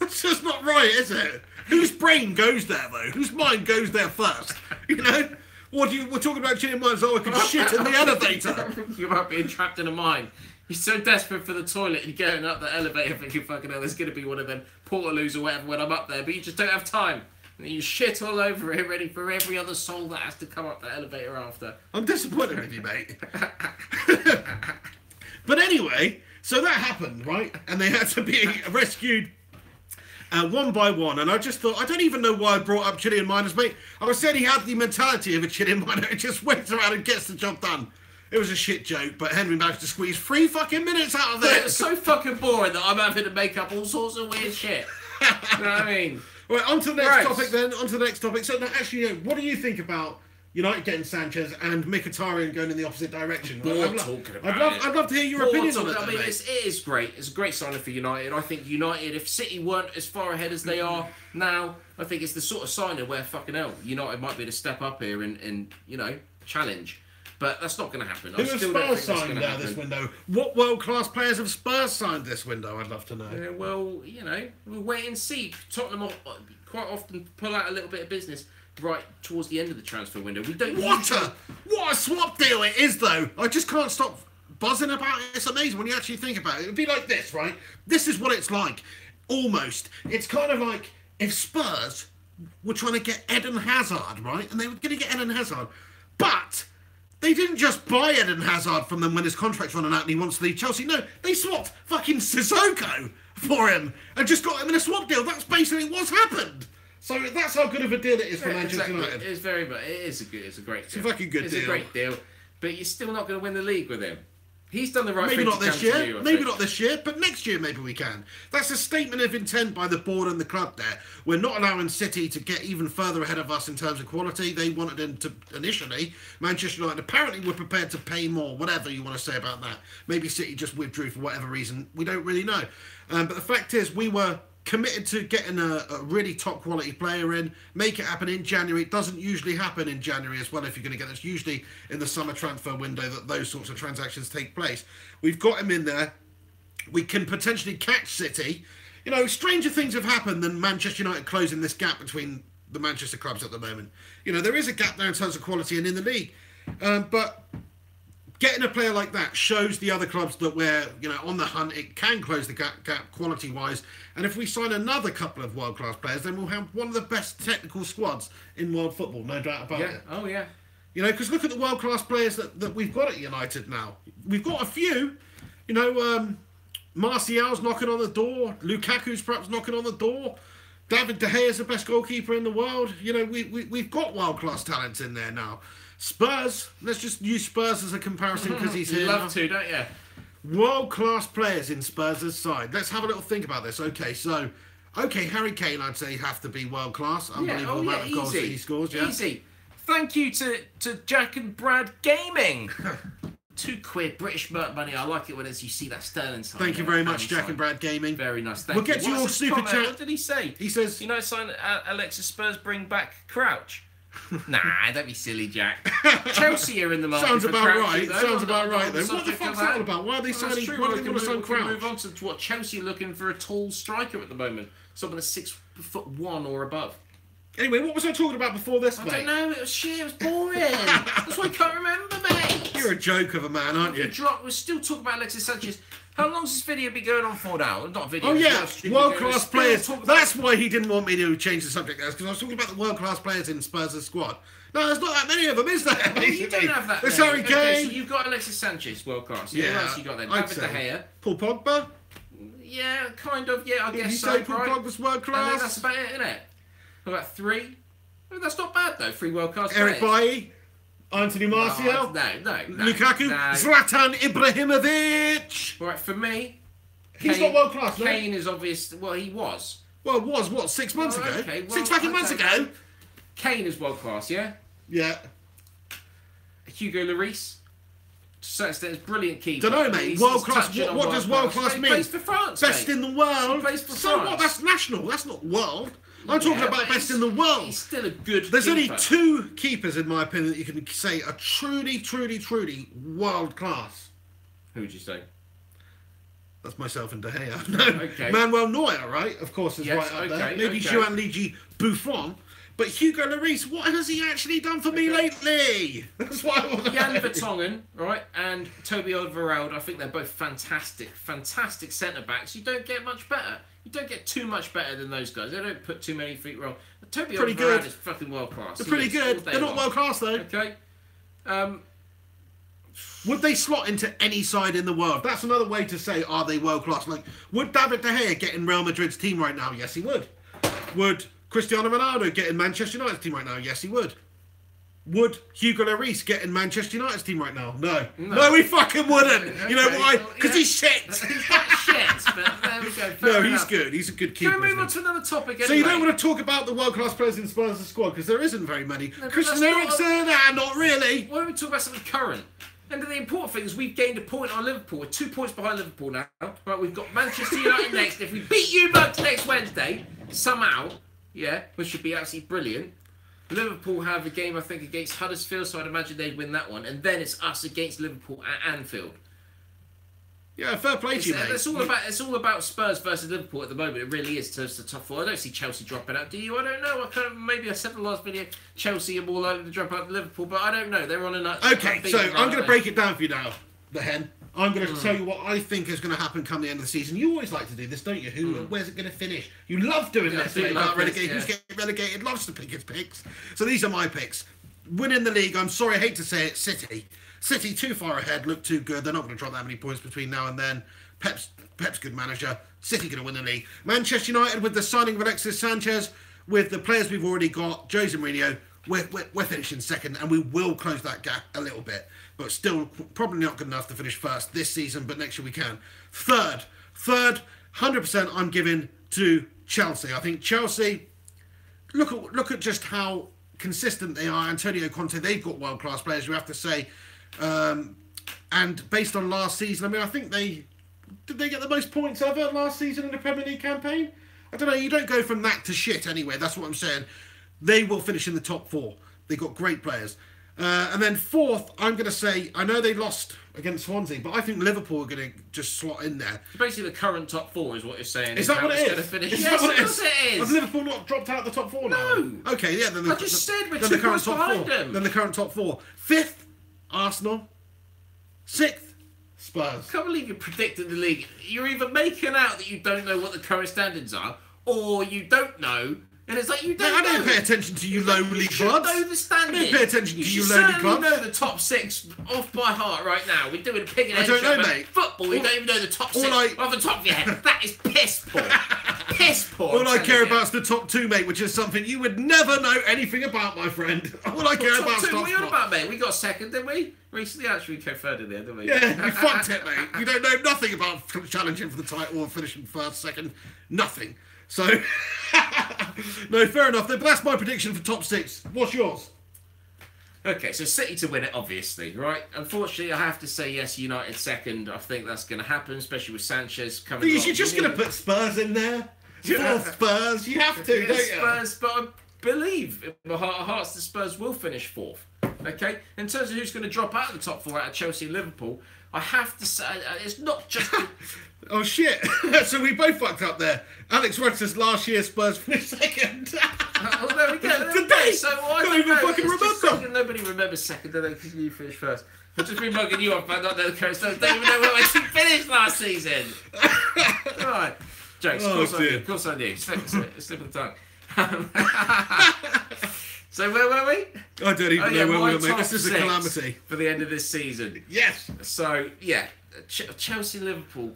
That's just not right, is it? Whose brain goes there, though? Whose mind goes there first? You know? We're talking about shitting mines. Oh, I can shit in the elevator. You're about being trapped in a mine. You're so desperate for the toilet and you're going up the elevator thinking, fucking hell, there's going to be one of them portaloos or whatever when I'm up there, but you just don't have time. And you shit all over it, ready for every other soul that has to come up the elevator after. I'm disappointed with you, mate. But anyway, so that happened, right? And they had to be rescued one by one. And I just thought, I don't even know why I brought up Chilean miners, mate. I said he had the mentality of a Chilean miner. It just went around and gets the job done. It was a shit joke, but Henry managed to squeeze 3 fucking minutes out of it. It was so fucking boring that I'm having to make up all sorts of weird shit. You know what I mean? Right, on to the next topic then. On to the next topic. So, actually, what do you think about United getting Sanchez and Mkhitaryan going in the opposite direction? I'd love to hear your opinion on it. I mean, it is great. It's a great signing for United. I think United, if City weren't as far ahead as they are now, I think it's the sort of signing where, fucking hell, United might be able to step up here and you know, challenge. But that's not going to happen. Who have Spurs signed this window? What world-class players have Spurs signed this window? I'd love to know. Well, you know, we'll wait and see. Tottenham quite often pull out a little bit of business right towards the end of the transfer window. We don't. What a swap deal it is, though. I just can't stop buzzing about it. It's amazing when you actually think about it. It would be like this, right? This is what it's like. Almost. It's kind of like if Spurs were trying to get Eden Hazard, right? And they were going to get Eden Hazard, but they didn't just buy Eden Hazard from them when his contract's running out and he wants to leave Chelsea. No, they swapped fucking Sissoko for him and just got him in a swap deal. That's basically what's happened. So that's how good of a deal it is for Manchester United. It's very much. It's a great deal. It's a fucking good deal. It's a great deal, but you're still not going to win the league with him. He's done the right thing. Maybe not this year. Maybe not this year, but next year maybe we can. That's a statement of intent by the board and the club there. We're not allowing City to get even further ahead of us in terms of quality. They wanted them to initially. Manchester United apparently were prepared to pay more, whatever you want to say about that. Maybe City just withdrew for whatever reason. We don't really know. But the fact is we were committed to getting a really top quality player in, make it happen in January. It doesn't usually happen in January as well if you're going to get this. Usually in the summer transfer window that those sorts of transactions take place. We've got him in there. We can potentially catch City. You know, stranger things have happened than Manchester United closing this gap between the Manchester clubs at the moment. You know, there is a gap there in terms of quality and in the league. But getting a player like that shows the other clubs that we're, you know, on the hunt. It can close the gap quality-wise. And if we sign another couple of world-class players, then we'll have one of the best technical squads in world football, no doubt about it. Oh, yeah. You know, because look at the world-class players that we've got at United now. We've got a few. You know, Martial's knocking on the door. Lukaku's perhaps knocking on the door. David De Gea is the best goalkeeper in the world. You know, we've got world-class talents in there now. Spurs, let's just use Spurs as a comparison because he's here. You love to, don't you? World-class players in Spurs' side. Let's have a little think about this. Okay, Harry Kane, I'd say, have to be world-class. Unbelievable amount of goals that he scores. Yeah, easy. Thank you to Jack and Brad Gaming. £2 British money. I like it when you see that sterling sign. Thank you very much, Jack and Brad Gaming. Very nice. We'll get to your super chat. What did he say? He says, you know, sign Alexis Spurs bring back Crouch. Nah, don't be silly, Jack. Chelsea are in the market. Sounds about right. Though. Sounds about right. Then what the fuck's that all about? Why are they signing? Why are they going to sign Crouch? Move on to what Chelsea are looking for a tall striker at the moment, someone that's 6'1" or above. Anyway, what was I talking about before this, mate? I don't know. It was shit. It was boring. That's why I can't remember, mate. You're a joke of a man, aren't you? We're still talking about Alexis Sanchez. How long's this video been going on for now? Not video. Oh yeah, world-class players. That's That's why he didn't want me to change the subject, guys, because I was talking about the world-class players in Spurs' squad. No, there's not that many of them, is there? Well, you don't have that. There's many. Harry Kane. So you've got Alexis Sanchez, world class. Yeah. Who else you got then? I'd David De say. Gea. Paul Pogba. Yeah, kind of. Yeah, I Did guess you so. say Paul right? Pogba's world-class? And then that's about it, isn't it? About 3. Well, that's not bad though. 3 world class. Eric Bailly. Anthony Martial. No. Lukaku. No. Zlatan Ibrahimovic. Right, for me, He's not world class, no? Kane is obvious. Well, he was. Well, was what? 6 months ago? Okay, well, 6 fucking months ago? Kane is world class, yeah? Yeah. Hugo Lloris. To a certain extent, is brilliant keeper. Don't know, mate. World class. What does world class mean? He plays for France. Best mate. in the world. He plays for So France. what? That's national. That's not world. I'm talking Yeah, about but best in the world. He's still a good There's keeper. only 2 keepers, in my opinion, that you can say are truly world class. Who would you say? That's myself and De Gea. No, Okay. Manuel Neuer, right? Of course, is Yes, right up there. okay, Maybe okay. Gianluigi Buffon. But Hugo Lloris, what has he actually done for me lately? That's what I want to Jan know. Vertonghen, right, and Toby Alderweireld, I think they're both fantastic centre-backs. You don't get much better. You don't get too much better than those guys. They don't put too many feet wrong. Toby Pretty Alderweireld good. is fucking world-class. They're He pretty is, good. all day They're not long. world class, though. Okay. Would they slot into any side in the world? That's another way to say, are they world class? Like, would David De Gea get in Real Madrid's team right now? Yes, he would. Would Cristiano Ronaldo get in Manchester United's team right now? Yes, he would. Would Hugo Lloris get in Manchester United's team right now? No. No, he fucking wouldn't. You know Okay, why? well, Because yeah. he's shit. He's not shit, but there we go. Fair No, he's enough. good. He's a good keeper. Can we move on isn't to another topic anyway? he? So you don't want to talk about the world-class players in Spurs' squad because there isn't very many. but Christian that's not Eriksen, not really. Why don't we talk about something current? And the important thing is we've gained a point on Liverpool. We're 2 points behind Liverpool now. Right, we've got Manchester United next. If we beat you both next Wednesday, somehow, yeah, which should be absolutely brilliant. Liverpool have a game, I think, against Huddersfield, so I'd imagine they'd win that one. And then it's us against Liverpool at Anfield. Yeah, fair play to you, mate. It's all about Spurs versus Liverpool at the moment. It really is to the top 4. I don't see Chelsea dropping out. Do you? I don't know. Maybe I said in the last video Chelsea are more likely to drop out than Liverpool, but I don't know. They're on a Okay, so I'm going to break it down for you now, the hen. I'm going to tell you what I think is going to happen come the end of the season. You always like to do this, don't you? Where's it going to finish? You love doing Yeah, this I do about love this, relegation. yeah. Who's getting relegated loves to pick his picks. So these are my picks. Winning the league, I'm sorry, I hate to say it, City. City too far ahead, look too good. They're not going to drop that many points between now and then. Pep's good manager. City going to win the league. Manchester United with the signing of Alexis Sanchez, with the players we've already got, Jose Mourinho, we're finishing second, and we will close that gap a little bit. But still, probably not good enough to finish first this season, but next year we can. Third, 100% I'm giving to Chelsea. I think Chelsea, look at just how consistent they are. Antonio Conte, they've got world-class players, you have to say. And based on last season, I mean, I think did they get the most points ever last season in the Premier League campaign? I don't know, you don't go from that to shit anyway, that's what I'm saying. They will finish in the top 4. They've got great players. And then fourth, I'm going to say, I know they lost against Swansea, but I think Liverpool are going to just slot in there. Basically, the current top 4 is what you're saying. Is that what it is? Finish. Is Yes, that what of course it is. Has Liverpool not dropped out of the top 4 now? No. Okay, yeah. Then I just said we're then 2 the current points top behind 4. them. Then the current top 4. Fifth, Arsenal. Sixth, Spurs. I can't believe you're predicting the league. You're either making out that you don't know what the current standings are, or you don't know, and it's like you don't I know. don't pay attention to you lowly You should clubs. know the standings. I don't pay attention to you you should lowly certainly clubs. know the top 6 off by heart right now. We're doing a pig and I head don't know, show, but mate. Football, you All- don't even know the top all 6 I- off the top of your head. That is piss poor. Piss poor. All I'm I telling care you. about is the top 2, mate, which is something you would never know anything about, my friend. All I care Top about is 2, top what are you on 4. about, mate? We got second, didn't we? Recently, actually, we came third in there, didn't we? Yeah, we fucked it, mate. You don't know nothing about challenging for the title or finishing first, second. Nothing. So, no, fair enough. But that's my prediction for top 6. What's yours? Okay, so City to win it, obviously, right? Unfortunately, I have to say yes, United second. I think that's going to happen, especially with Sanchez coming along. You're just going to put Spurs in there? Fourth Spurs? You have to, don't you? Spurs, but I believe in my heart of hearts the Spurs will finish 4th. Okay, in terms of who's going to drop out of the top 4 out of Chelsea and Liverpool, I have to say it's not just. Oh shit! So we both fucked up there. Alex Rudd says last year Spurs finished second. Well, there we go. Today, so I don't even fucking remember. Second, nobody remembers second, do they? Because you finished first. I've just been mugging you off, but not the coach. Don't even know where I finished last season. Right, jokes. Of course I knew. Slip of the tongue. So where were we? I don't even know where we were, mate. This is a calamity for the end of this season. Yes. So yeah, Chelsea, Liverpool.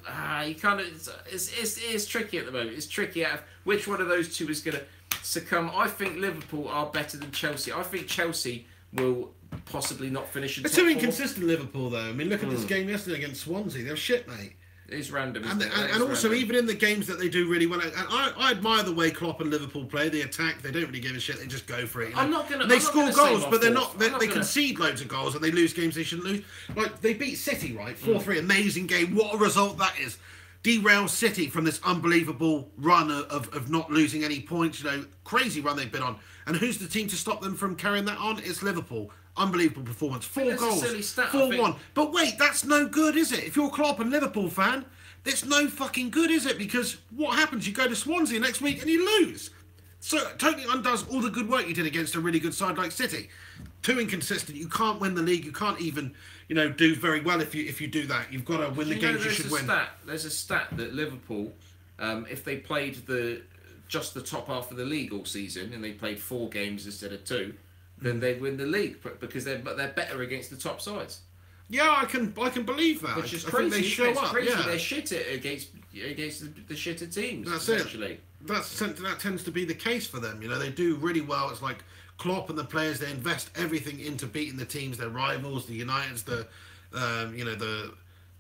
You kind of it's tricky at the moment. It's tricky out of which one of those two is going to succumb. I think Liverpool are better than Chelsea. I think Chelsea will possibly not finish in top 4. Too inconsistent, Liverpool, though. I mean, look at this game yesterday against Swansea. They're shit, mate. It's random, and also, even in the games that they do really well, and I admire the way Klopp and Liverpool play. They attack. They don't really give a shit. They just go for it. You know? I'm not gonna. They score goals, but they're not. They concede loads of goals, and they lose games they shouldn't lose. Like they beat City, right? 4-3, amazing game. What a result that is! Derail City from this unbelievable run of not losing any points. You know, crazy run they've been on. And who's the team to stop them from carrying that on? It's Liverpool. Unbelievable performance. 4 goals, 4-1. But wait, that's no good, is it? If you're a Klopp and Liverpool fan, it's no fucking good, is it? Because what happens? You go to Swansea next week and you lose. So it totally undoes all the good work you did against a really good side like City. Too inconsistent. You can't win the league. You can't even, do very well if you do that. You've got to win the games you should win. There's a stat that Liverpool, if they played just the top half of the league all season and they played 4 games instead of 2, then they'd win the league because they're better against the top sides. Yeah, I can believe that. Which is I crazy. think they show up. Crazy. Yeah. They're shit against the shitter teams. That's essentially. it. That tends to be the case for them. They do really well. It's like Klopp and the players. They invest everything into beating the teams, their rivals, the Uniteds, the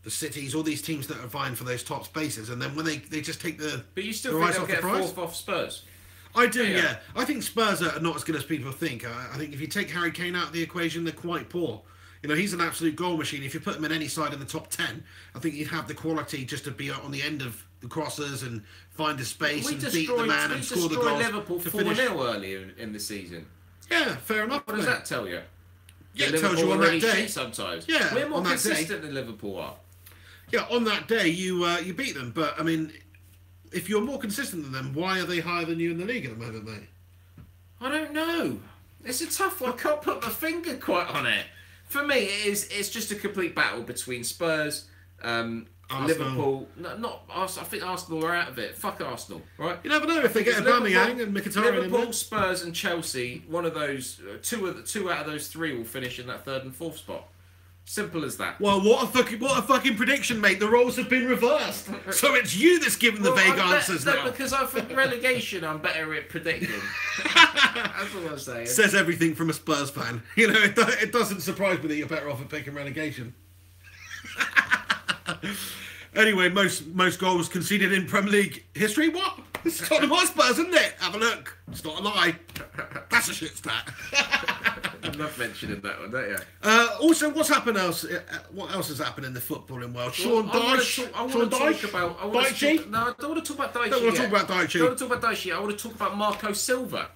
Cities, all these teams that are vying for those top spaces. And then when they just take the but you still think they'll get 4th off Spurs? I do, yeah. I think Spurs are not as good as people think. I think if you take Harry Kane out of the equation, they're quite poor. He's an absolute goal machine. If you put him in any side in the top 10, I think he'd have the quality just to be on the end of the crosses and find a space and beat the man and score the goals. We destroyed Liverpool 4-0 earlier in the season. Yeah, fair enough. What does that tell you? Yeah, it tells you on that day. Sometimes. Yeah, we're more consistent than Liverpool are. Yeah, on that day you beat them. But I mean, if you're more consistent than them, why are they higher than you in the league at the moment, mate? I don't know. It's a tough one. I can't put my finger quite on it. For me, it's just a complete battle between Spurs, Liverpool. Not Arsenal. I think Arsenal are out of it. Fuck Arsenal, right? You never know if they get Aubameyang and Mkhitaryan in there. Liverpool, Spurs, and Chelsea. One of those, two out of those 3 will finish in that 3rd and 4th spot. Simple as that. Well, what a fucking prediction, mate. The roles have been reversed. So it's you that's giving the vague answers now. No, because I think relegation, I'm better at predicting. That's what I'm saying. Says everything from a Spurs fan. It doesn't surprise me that you're better off at picking relegation. Anyway, most goals conceded in Premier League history. What? It's Tottenham Hotspurs, isn't it? Have a look. It's not a lie. That's a shit stat. I love mentioning that one, don't you? Also, what's happened else? What else has happened in the footballing world? Sean Dyche. I want to talk about. No, I don't want to talk about Dyche. I don't want to talk about Dyche. I don't want to talk about Dyche. I want to talk about Marco Silva.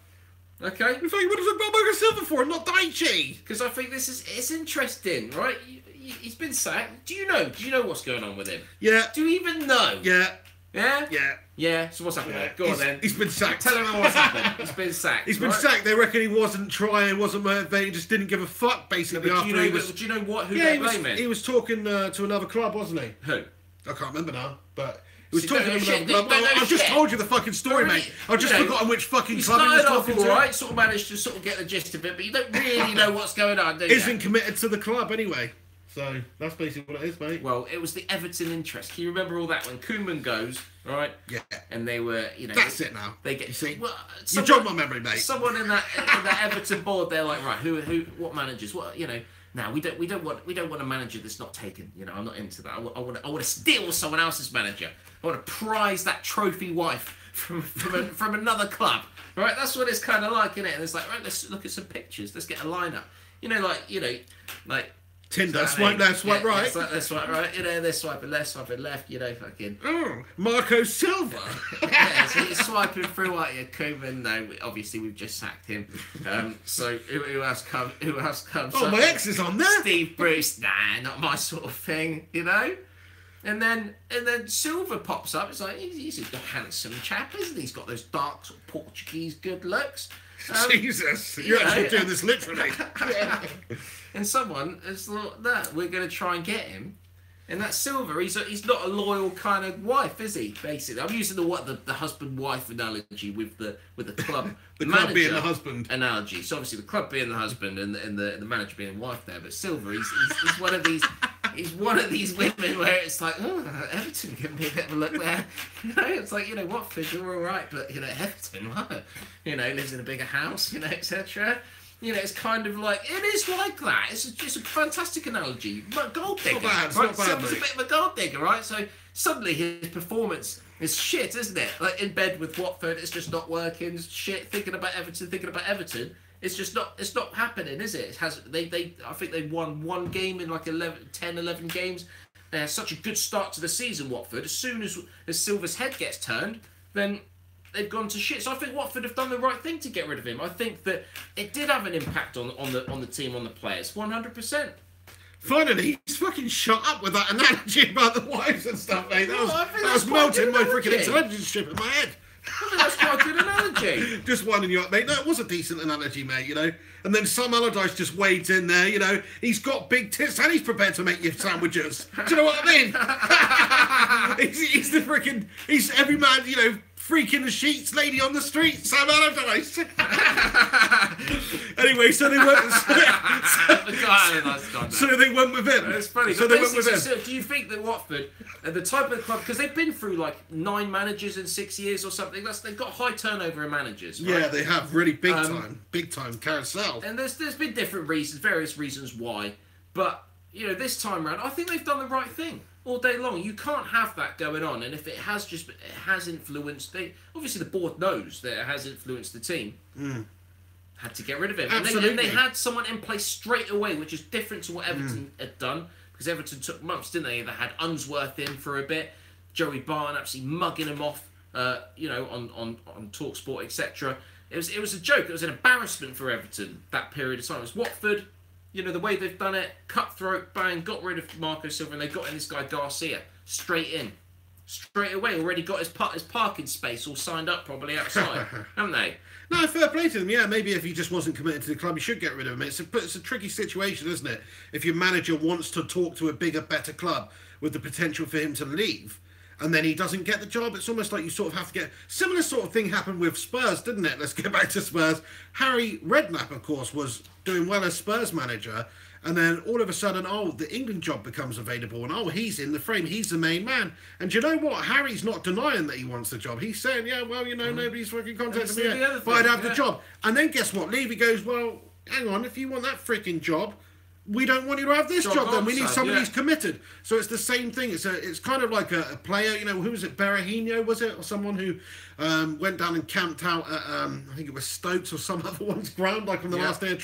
Okay. In fact, what is about Marco Silva for? Not Dyche. Because I think it's interesting, right? He's been sacked. Do you know what's going on with him? Yeah. Do you even know? Yeah. Yeah? Yeah. Yeah. So what's happened there? Go on then. He's been sacked. Tell everyone what's happened. He's been sacked. He's been sacked. They reckon he wasn't trying, wasn't motivated, just didn't give a fuck, basically. No, do you know who they're blaming? He was talking to another club, wasn't he? Who? I can't remember now, but he was talking to another club. I've just told you the fucking story, mate. I've just forgotten which fucking club he was talking to. Right, sort of managed to sort of get the gist of it, but you don't really know what's going on, do you? Isn't committed to the club anyway. So that's basically what it is, mate. Well, it was the Everton interest. Can you remember all that when Koeman goes, right? Yeah. And they were, That's it now. They get. You see, well, you jogged my memory, mate. Someone in that Everton board, they're like, right, what managers? What Now we don't want a manager that's not taken. I'm not into that. I want to steal someone else's manager. I want to prize that trophy wife from another club. Right? That's what it's kind of like, isn't it? And it's like, right, let's look at some pictures. Let's get a lineup. Tinder, swipe left, swipe right. Left, swipe right. You know, they're swiping left, swiping left. You know, fucking. Oh, Marco Silva. Yeah, so he's swiping through like your Koeman. No, obviously we've just sacked him. So who else comes? Who else comes? Oh, my ex is on there. Steve Bruce. Nah, not my sort of thing. You know. And then Silva pops up. It's like he's a handsome chap, isn't he? He's got those dark sort of Portuguese good looks. Jesus, you're actually doing this literally. Yeah. And someone has thought that we're going to try and get him. And that's Silva. He's not a loyal kind of wife, is he? Basically, I'm using the husband-wife analogy with the club. The club being the husband analogy. So obviously the club being the husband and the manager being the wife there. But Silva, he's one of these. He's one of these women where it's like, oh, Everton can be a bit of a look there. You know, it's like, you know, Watford, you're all right, but, you know, Everton, what? You know, lives in a bigger house, you know, etc. You know, it's kind of like, it is like that. It's a fantastic analogy. But gold digger, not bad, right? Not bad, Silva's a bit of a gold digger, right? So suddenly his performance is shit, isn't it? Like in bed with Watford, it's just not working. Shit, thinking about Everton. It's just not. It's not happening, is it? It has. They. I think they won one game in like 11 games. They had such a good start to the season, Watford. As soon as Silva's head gets turned, then they've gone to shit. So I think Watford have done the right thing to get rid of him. I think that it did have an impact on the team, on the players, 100%. Finally, he's fucking shut up with that analogy about the wives and stuff, mate. That was melting my freaking intelligence chip in my head. I think that's quite a good analogy. Just winding you up, mate. No, it was a decent analogy, mate, you know. And then Sam Allardyce just wades in there, you know. He's got big tits and he's prepared to make you sandwiches. Do you know what I mean? he's the freaking... He's every man, you know, freaking the sheets, lady on the street, Sam Allardyce. Anyway, so they went... So they went with him. It's funny. So they went with him. So do you think that Watford, the type of club, because they've been through like 9 managers in 6 years or something, they've got high turnover of managers, right? Yeah, they have, really big time carousel. And there's been different reasons, various reasons why, but you know, this time around, I think they've done the right thing all day long. You can't have that going on, and if it has influenced, obviously the board knows that it has influenced the team. Had to get rid of him. Absolutely. And they had someone in place straight away, which is different to what Everton had done, because Everton took months, didn't they? They had Unsworth in for a bit, Joey Barton absolutely mugging him off, you know, on TalkSport, etc. It was a joke. It was an embarrassment for Everton, that period of time. It was Watford, you know, the way they've done it, cutthroat, bang, got rid of Marco Silva, and they got in this guy Garcia straight away. Already got his parking space all signed up probably outside, haven't they? No, fair play to them. Yeah, maybe if he just wasn't committed to the club, you should get rid of him. It's a tricky situation, isn't it? If your manager wants to talk to a bigger, better club with the potential for him to leave, and then he doesn't get the job, it's almost like you sort of have to get... Similar sort of thing happened with Spurs, didn't it? Let's get back to Spurs. Harry Redknapp, of course, was doing well as Spurs manager, and then all of a sudden, the England job becomes available, and he's in the frame, he's the main man. And do you know what? Harry's not denying that he wants the job. He's saying, yeah, well, you know, nobody's fucking contacted me yet, but I'd have the job. And then guess what? Levy goes, well, hang on, if you want that freaking job, we don't want you to have this job then. We need somebody who's committed. So it's the same thing. It's kind of like a player, you know, who was it? Berahino, was it? Or someone who went down and camped out at, I think it was Stokes or some other one's ground, like on the last day of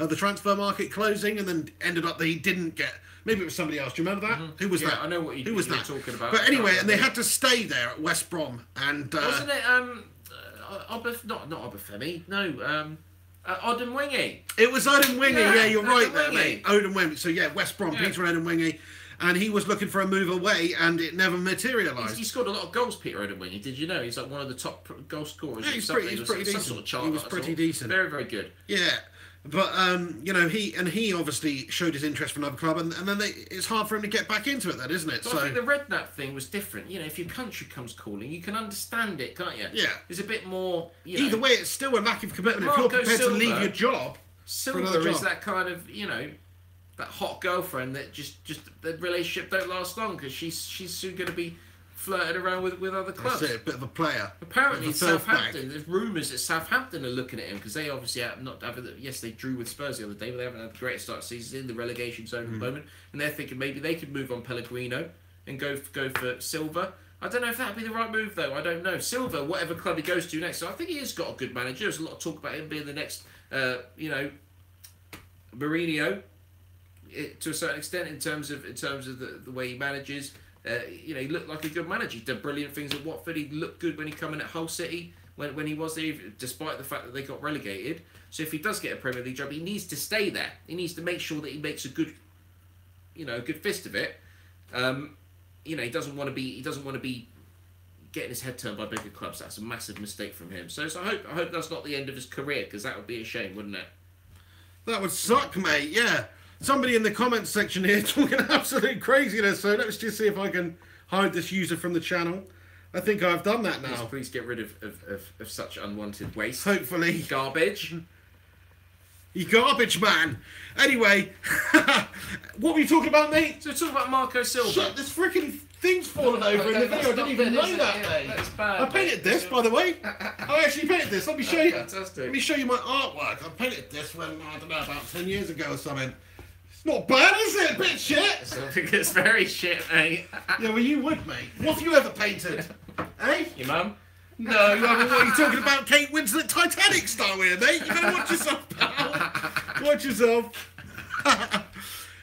the transfer market closing, and then ended up that he didn't get... Maybe it was somebody else. Do you remember that? Who was that? I know what you're talking about. But anyway, and they had to stay there at West Brom. And wasn't it not Obafemi? No, Odemwingie. It was Odemwingie. Yeah, you're right there, mate. Odemwingie. So yeah, West Brom, Peter Odemwingie. And he was looking for a move away, and it never materialised. He scored a lot of goals, Peter Odemwingie. Did you know? He's like one of the top goal scorers. Yeah, he's pretty decent. Some sort of chart, he was pretty decent. Very, very good. Yeah. But, you know, he obviously showed his interest for another club, and then it's hard for him to get back into it then, isn't it? So I think the Redknapp thing was different. You know, if your country comes calling, you can understand it, can't you? Yeah. There's a bit more, you know... Either way, it's still a lack of commitment. If you're prepared to leave your job for another job. Is that kind of, you know, that hot girlfriend that just the relationship don't last long because she's soon going to be flirted around with other clubs. That's it, a bit of a player. Apparently, Southampton. There's rumours that Southampton are looking at him because they obviously have not having. Yes, they drew with Spurs the other day, but they haven't had the greatest start of the season in the relegation zone at the moment, and they're thinking maybe they could move on Pellegrino and go for Silva. I don't know if that'd be the right move though. I don't know. Silva, whatever club he goes to next, so I think he has got a good manager. There's a lot of talk about him being the next, you know, Mourinho. to a certain extent in terms of the way he manages. You know, he looked like a good manager. He did brilliant things at Watford. He looked good when he came in at Hull City when he was there, despite the fact that they got relegated. So if he does get a Premier League job, he needs to stay there. He needs to make sure that he makes a good, you know, a good fist of it. You know, he doesn't want to be getting his head turned by bigger clubs. That's a massive mistake from him. So I hope that's not the end of his career, because that would be a shame, wouldn't it? That would suck, mate. Yeah. Somebody in the comments section here talking absolute craziness. So let's just see if I can hide this user from the channel. I think I've done that now. Please get rid of such unwanted waste. Hopefully. Garbage. You garbage man. Anyway, what were you talking about, mate? So we're talking about Marco Silva. Shit, this freaking thing's fallen over in the video. I didn't even know that, mate. That's bad. I painted this, by the way. I actually painted this. Let me show you. Fantastic. Let me show you my artwork. I painted this when, I don't know, about 10 years ago or something. It's not bad, is it? A bit shit. I think it's very shit, mate. Yeah, well, you would, mate. What have you ever painted? Eh? Your mum? No, you haven't. What are you talking about? Kate Winslet Titanic style here, mate. You better watch yourself, pal. Watch yourself.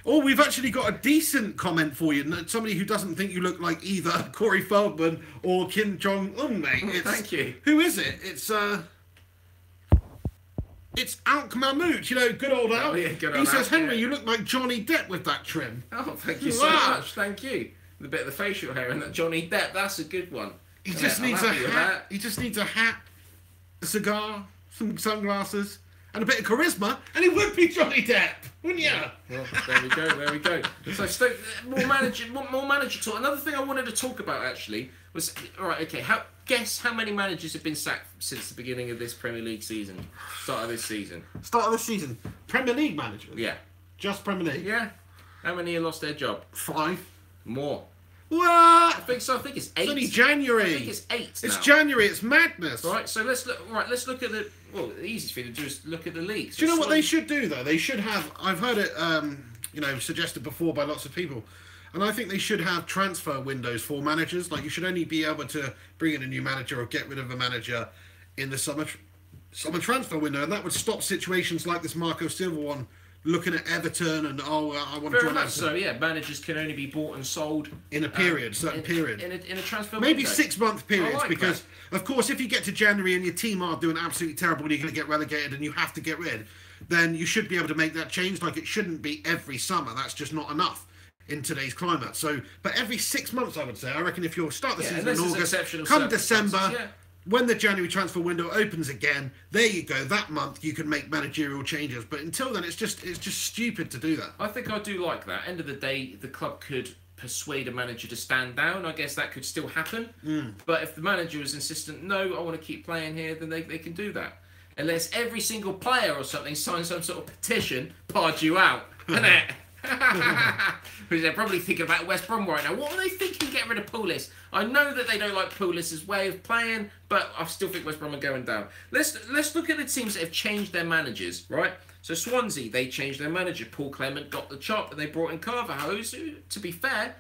Oh, we've actually got a decent comment for you. Somebody who doesn't think you look like either Corey Feldman or Kim Jong-un, mate. Thank you. Who is it? It's Alk Mahmood, you know, good old Al. Oh, yeah, good old He says, Al, Henry, yeah. you look like Johnny Depp with that trim. Oh, thank you so much. Thank you. The bit of the facial hair and that Johnny Depp, that's a good one. He just needs a hat. He just needs a hat, a cigar, some sunglasses, and a bit of charisma, and he would be Johnny Depp, wouldn't you? Well, there we go. There we go. So, Stoke, more manager talk. Another thing I wanted to talk about actually was, all right, okay. Guess how many managers have been sacked since the beginning of this Premier League season, start of this season? Start of the season, Premier League managers. Yeah. Just Premier League. Yeah. How many have lost their job? 5. More. What? I think so. I think it's 8. It's only January. I think it's 8 now. It's January. It's madness. Right. So let's look. Right. Let's look at the. Well, the easiest thing to do is look at the league. So do you know what they should do though? They should have. I've heard it. You know, suggested before by lots of people, and I think they should have transfer windows for managers. Like you should only be able to bring in a new manager or get rid of a manager in the summer transfer window, and that would stop situations like this Marco Silva one. Looking at Everton and I want to join Everton. So yeah, managers can only be bought and sold in a period, certain period. In a transfer maybe window. 6-month periods, like because of course if you get to January and your team are doing absolutely terrible and you're going to get relegated and you have to get rid, then you should be able to make that change. Like it shouldn't be every summer. That's just not enough in today's climate. So, but every 6 months, I would say. I reckon if you'll start the season in August, come December. Yeah. When the January transfer window opens again, there you go. That month you can make managerial changes, but until then, it's just stupid to do that. I think I do like that. End of the day, the club could persuade a manager to stand down. I guess that could still happen. But if the manager is insistent, no, I want to keep playing here, then they can do that. Unless every single player or something signs some sort of petition, Pardew out, isn't it? Because they're probably thinking about West Brom right now. What are they thinking? Get rid of Pulis. I know that they don't like Pulis' way of playing, but I still think West Brom are going down. Let's look at the teams that have changed their managers, right? So Swansea, they changed their manager. Paul Clement got the chop, and they brought in Carvajal, who, to be fair,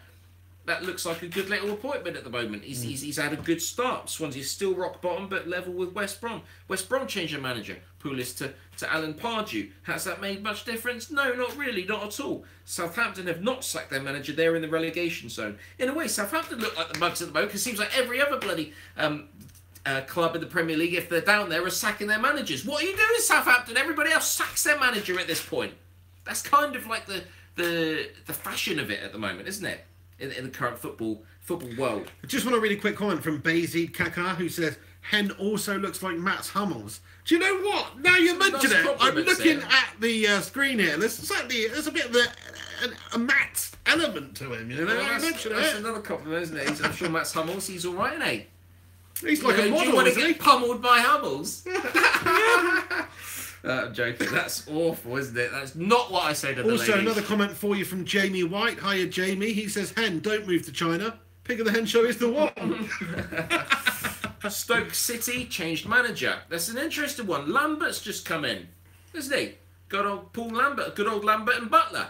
that looks like a good little appointment at the moment. He's had a good start. Swansea's still rock bottom, but level with West Brom. West Brom changed their manager. Pulis to Alan Pardew. Has that made much difference? No, not really, not at all. Southampton have not sacked their manager. They're in the relegation zone. In a way, Southampton look like the mugs at the moment, because it seems like every other bloody club in the Premier League, if they're down there, are sacking their managers. What are you doing, Southampton? Everybody else sacks their manager at this point. That's kind of like the fashion of it at the moment, isn't it? In the current football world. I just want a really quick comment from Bayzid Kaka, who says, Hen also looks like Mats Hummels. Do you know what? Now you mention it, I'm looking at the screen here. There's a bit of a Mats element to him, you know? Well, that's another compliment, isn't it? I'm sure Mats Hummels, he's all right, isn't he? He's like a model, do you want to get pummeled by Hummels? I'm joking. That's awful, isn't it? That's not what I say to the ladies. Also, another comment for you from Jamie White. Hiya, Jamie. He says, Hen, don't move to China. Pig of the Hen Show is the one. Stoke City changed manager. That's an interesting one. Lambert's just come in, isn't he? Good old Paul Lambert. Good old Lambert and Butler.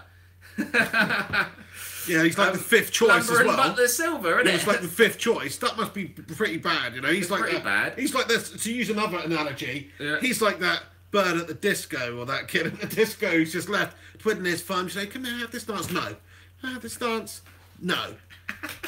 Yeah, he's like the fifth choice Lambert as well. and Butler Silver, isn't it? He's like the fifth choice. That must be pretty bad, you know. He's like pretty bad. He's like this. To use another analogy, yeah. He's like that bird at the disco or that kid at the disco who's just left twiddling his thumb, saying, "Can I have this dance?" No. Have this dance? No.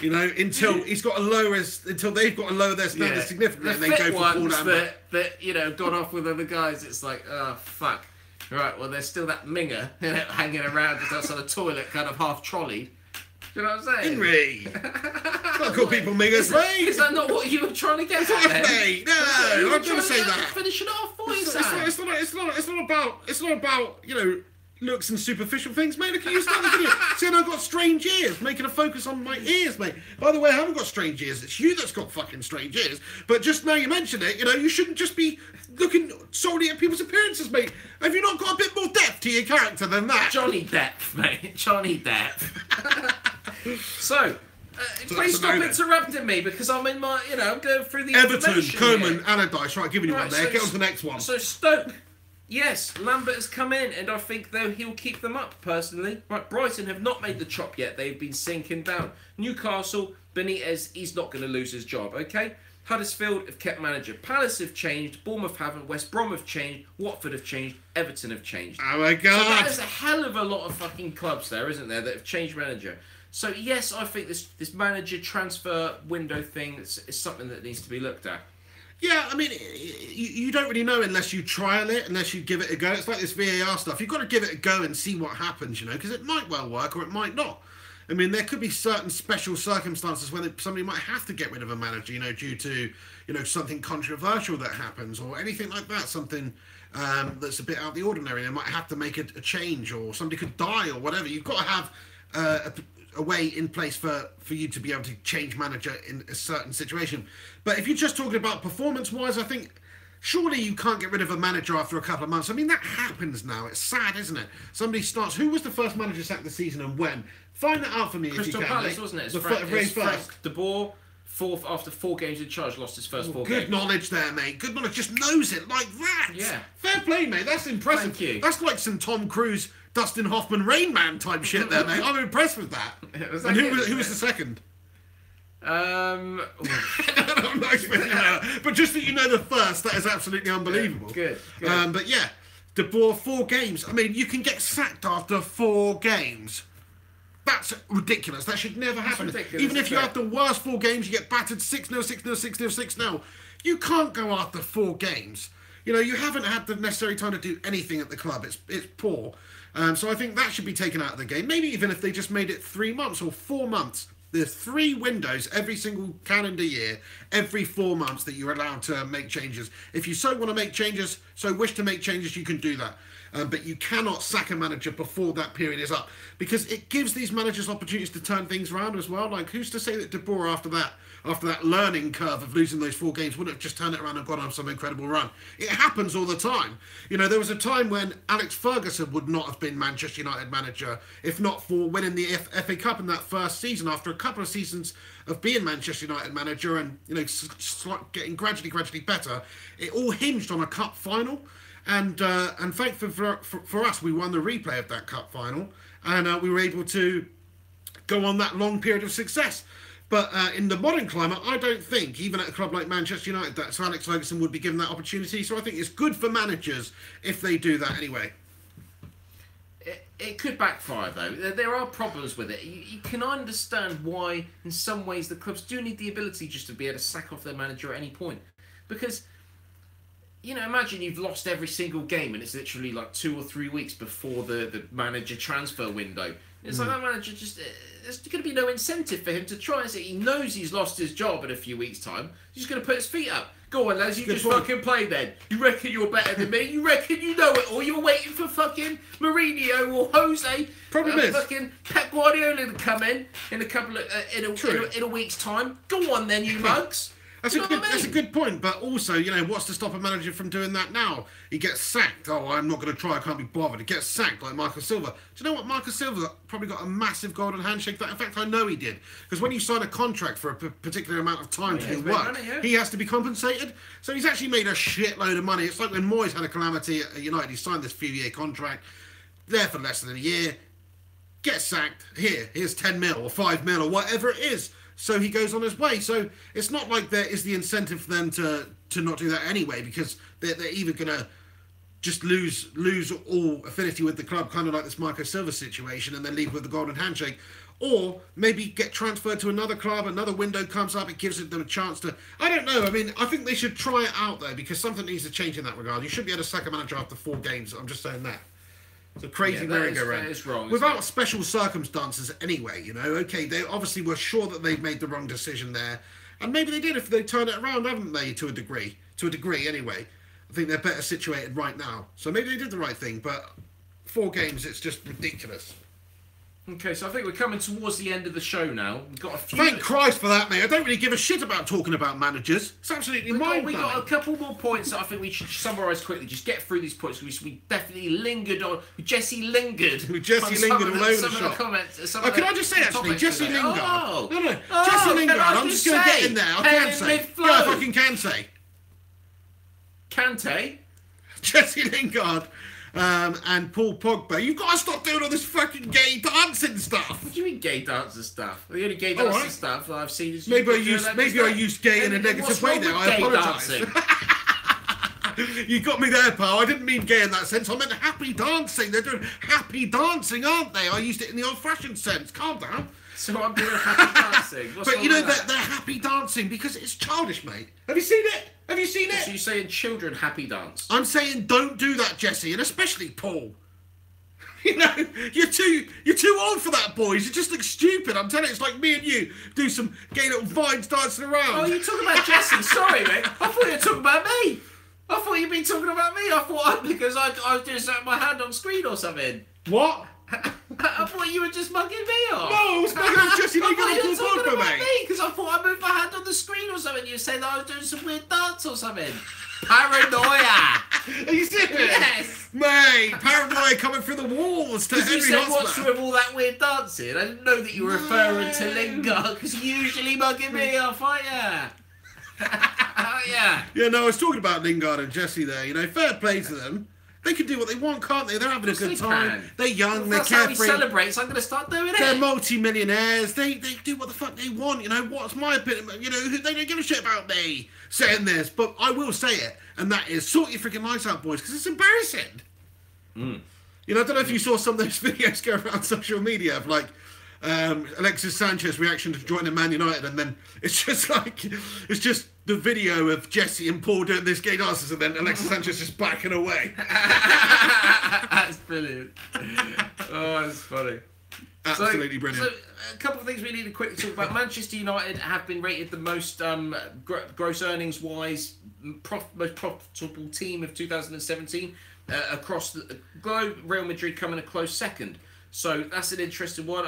You know, until they've got to lower their standards significantly, and they go for fall down. That you know, gone off with other guys. It's like, oh fuck. Right, well, there's still that minger hanging around just outside the toilet, kind of half trolleyed. You know what I'm saying? Henry! Not call people mingers, mate! Is that not what you were trying to get at, mate? No, I didn't say that. Finish it off for you, It's not about, you know, looks and superficial things, mate. Look at you standing here saying I've got strange ears, making a focus on my ears, mate. By the way, I haven't got strange ears. It's you that's got fucking strange ears. But just now you mentioned it, you know, you shouldn't just be looking solely at people's appearances, mate. Have you not got a bit more depth to your character than that? Johnny Depp, mate. Johnny Depp. So please stop interrupting me because I'm in my, you know, I'm going through the Everton, Coleman, Allardyce. Right, giving you one there. Get on to the next one. So Stoke. Yes, Lambert has come in, and I think, though, he'll keep them up, personally. Right, Brighton have not made the chop yet. They've been sinking down. Newcastle, Benitez, he's not going to lose his job, okay? Huddersfield have kept manager. Palace have changed. Bournemouth haven't. West Brom have changed. Watford have changed. Everton have changed. Oh, my God. So there's a hell of a lot of fucking clubs there, isn't there, that have changed manager. So, yes, I think this manager transfer window thing is something that needs to be looked at. Yeah, I mean, you don't really know unless you trial it, unless you give it a go. It's like this VAR stuff. You've got to give it a go and see what happens, you know, because it might well work or it might not. I mean, there could be certain special circumstances when somebody might have to get rid of a manager, you know, due to, you know, something controversial that happens or anything like that, something that's a bit out of the ordinary. They might have to make a change or somebody could die or whatever. You've got to have a way in place for you to be able to change manager in a certain situation. But if you're just talking about performance-wise, I think surely you can't get rid of a manager after a couple of months. I mean, that happens now. It's sad, isn't it? Somebody starts... Who was the first manager sacked this season and when? Find that out for me Crystal if you can. Palace, wasn't it? Frank De Boer, after 4 games in charge, lost his first 4 games. Good knowledge there, mate. Good knowledge. Just knows it like that. Yeah. Fair play, mate. That's impressive. Thank you. That's like some Tom Cruise, Dustin Hoffman, Rain Man type shit there, mate. I'm impressed with that. And who was the second? I'm not expecting that. But just that you know the first, that is absolutely unbelievable. Good. But yeah, De Boer, 4 games. I mean, you can get sacked after 4 games. That's ridiculous. That should never happen. Even if you have the worst 4 games, you get battered 6-0, 6-0, 6-0, 6-0. You can't go after 4 games. You know, you haven't had the necessary time to do anything at the club. It's poor. So I think that should be taken out of the game. Maybe even if they just made it 3 months or 4 months. There's 3 windows every single calendar year, every 4 months that you're allowed to make changes. If you so want to make changes, so wish to make changes, you can do that. But you cannot sack a manager before that period is up, because it gives these managers opportunities to turn things around as well. Like, who's to say that De Boer, after that learning curve of losing those 4 games, wouldn't have just turned it around and gone on some incredible run? It happens all the time. You know, there was a time when Alex Ferguson would not have been Manchester United manager if not for winning the FA Cup in that first season after a couple of seasons of being Manchester United manager and, you know, getting gradually better. It all hinged on a cup final. And thankfully for us, we won the replay of that cup final, and we were able to go on that long period of success. But in the modern climate, I don't think, even at a club like Manchester United, that Sir Alex Ferguson would be given that opportunity. So I think it's good for managers if they do that anyway. It could backfire, though. There are problems with it. You can understand why, in some ways, the clubs do need the ability just to be able to sack off their manager at any point. Because... you know, imagine you've lost every single game and it's literally like 2 or 3 weeks before the manager transfer window. It's like that manager just... there's going to be no incentive for him to try and say he knows he's lost his job in a few weeks' time. He's just going to put his feet up. Go on, lads, you just fucking play then. You reckon you're better than me? You reckon you know it all? You're waiting for fucking Mourinho or Jose... Problem is... fucking Pep Guardiola to come in a couple of... in a week's time. Go on then, you mugs. That's a good point, but also, you know, what's to stop a manager from doing that now? He gets sacked. Oh, I'm not going to try. I can't be bothered. He gets sacked like Marcus Silva. Do you know what? Marcus Silva probably got a massive golden handshake. In fact, I know he did. Because when you sign a contract for a particular amount of time to do work, he has to be compensated. So he's actually made a shitload of money. It's like when Moyes had a calamity at United. He signed this few-year contract, there for less than a year, gets sacked. Here's 10 mil or 5 mil or whatever it is. So he goes on his way. So it's not like there is the incentive for them to not do that anyway, because they're either going to just lose all affinity with the club, kind of like this Marco Silva situation, and then leave with the golden handshake. Or maybe get transferred to another club, another window comes up, it gives them a chance to... I don't know, I mean, I think they should try it out there, because something needs to change in that regard. You shouldn't be able to sack a manager after 4 games, I'm just saying that. It's a crazy merry-go-round. That is wrong. Without special circumstances anyway, you know, okay, they obviously were sure that they'd made the wrong decision there, and maybe they did if they turned it around, haven't they, to a degree anyway. I think they're better situated right now. So maybe they did the right thing, but 4 games, it's just ridiculous. Okay, so I think we're coming towards the end of the show now. We've got a few... Thank Christ for that, mate. I don't really give a shit about talking about managers. It's absolutely mind-blowing. We got a couple more points that I think we should summarise quickly. Just get through these points. We definitely lingered on... Jesse lingered. Jesse lingered all over the shop. Can I just say, actually, Jesse Lingard... Oh. No. Jesse Lingard, I'm just going to get in there. I can say. Yeah, I fucking can say. Kante? Jesse Lingard... and Paul Pogba. You've got to stop doing all this fucking gay dancing stuff. What do you mean gay dancing stuff? The only gay dancing stuff that I've seen is... Maybe I used gay in a negative way there. I apologise. You got me there, pal. I didn't mean gay in that sense. I meant happy dancing. They're doing happy dancing, aren't they? I used it in the old-fashioned sense. Calm down. So I'm doing happy dancing. But you know, they're happy dancing because it's childish, mate. Have you seen it? Have you seen it? So you're saying children happy dance? I'm saying don't do that, Jesse, and especially Paul. You know, you're too old for that, boys. You just look stupid. I'm telling you, it's like me and you do some gay little vines dancing around. Oh, you're talking about Jesse. Sorry, mate. I thought you were talking about me. I thought you'd been talking about me. I thought because I was doing something with my hand on screen or something. What? I thought you were just mugging me off. No, I was mugging off Jesse Lingard and Paul Pogba, mate. Because I thought I moved my hand on the screen or something. You said that I was doing some weird dance or something. Paranoia. Are you serious? Yes. Mate, paranoia coming through the walls to every you said Hotspur. what's with all that weird dancing? I didn't know that you were referring to Lingard because you're usually mugging me off, aren't you? Yeah. Yeah, no, I was talking about Lingard and Jesse there. You know, fair play to them. They can do what they want, can't they? They're having a good time. They're young, they're carefree. That's how he celebrates. I'm going to start doing it. They're multi-millionaires. They do what the fuck they want. You know, what's my opinion? You know, they don't give a shit about me saying this. But I will say it, and that is, sort your freaking lights out, boys, because it's embarrassing. You know, I don't know if you saw some of those videos go around social media of, like, Alexis Sanchez reaction to joining Man United, and then it's just the video of Jesse and Paul doing this gay dances, and then Alexis Sanchez just backing away. That's brilliant. Oh, that's funny. Absolutely brilliant. So, a couple of things we need to quickly talk about. Manchester United have been rated the most gross earnings-wise, most profitable team of 2017 across the globe. Real Madrid coming a close second. So that's an interesting one.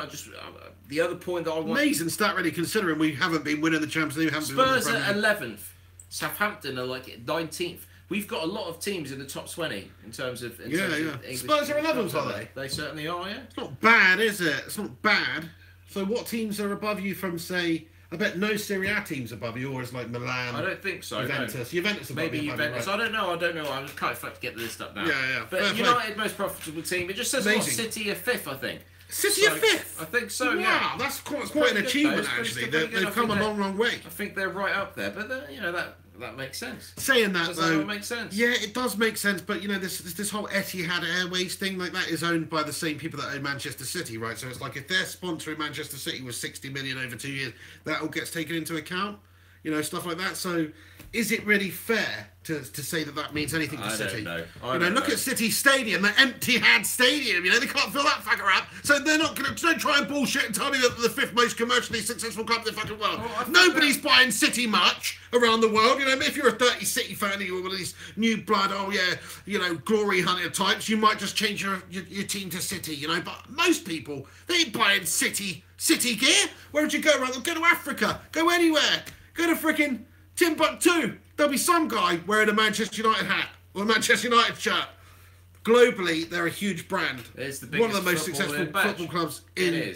The other point that I want... Amazing stat, really, considering we haven't been winning the Champions League. Spurs at 11th. Southampton are like 19th. We've got a lot of teams in the top 20 in terms of... English Spurs are 11th, are they? They certainly are, yeah. It's not bad, is it? It's not bad. So what teams are above you from, say... I bet no Serie A teams above you, or it's like Milan. I don't think so. Juventus. No. Juventus above maybe you, Juventus. Right? I don't know. I'm just kind of fucked to get the list up now. Yeah. But United most profitable team. It just says what, City are 5th, I think. City are 5th. I think so. Wow, yeah. That's quite an achievement actually. They've come a long way. I think they're right up there, but you know that makes sense. Saying that though, that makes sense. Yeah, it does make sense. But you know, this whole Etihad Airways thing, like that, is owned by the same people that own Manchester City, right? So it's like if they're sponsoring Manchester City with 60 million over 2 years, that all gets taken into account. You know, stuff like that. So, is it really fair to say that means anything to City? I don't know. Look at City Stadium, the Etihad Stadium. You know, they can't fill that fucker up. So they're not going to try and bullshit and tell me that they're the 5th most commercially successful club in the fucking world. Nobody's buying City much around the world. You know, if you're a dirty City fan, you're one of these new blood, glory hunter types, you might just change your team to City. You know, but most people, they ain't buying City gear. Where would you go around? Go to Africa. Go anywhere. Go to frickin' Timbuktu. There'll be some guy wearing a Manchester United hat or a Manchester United shirt. Globally, they're a huge brand. It's the biggest one of the most successful football clubs in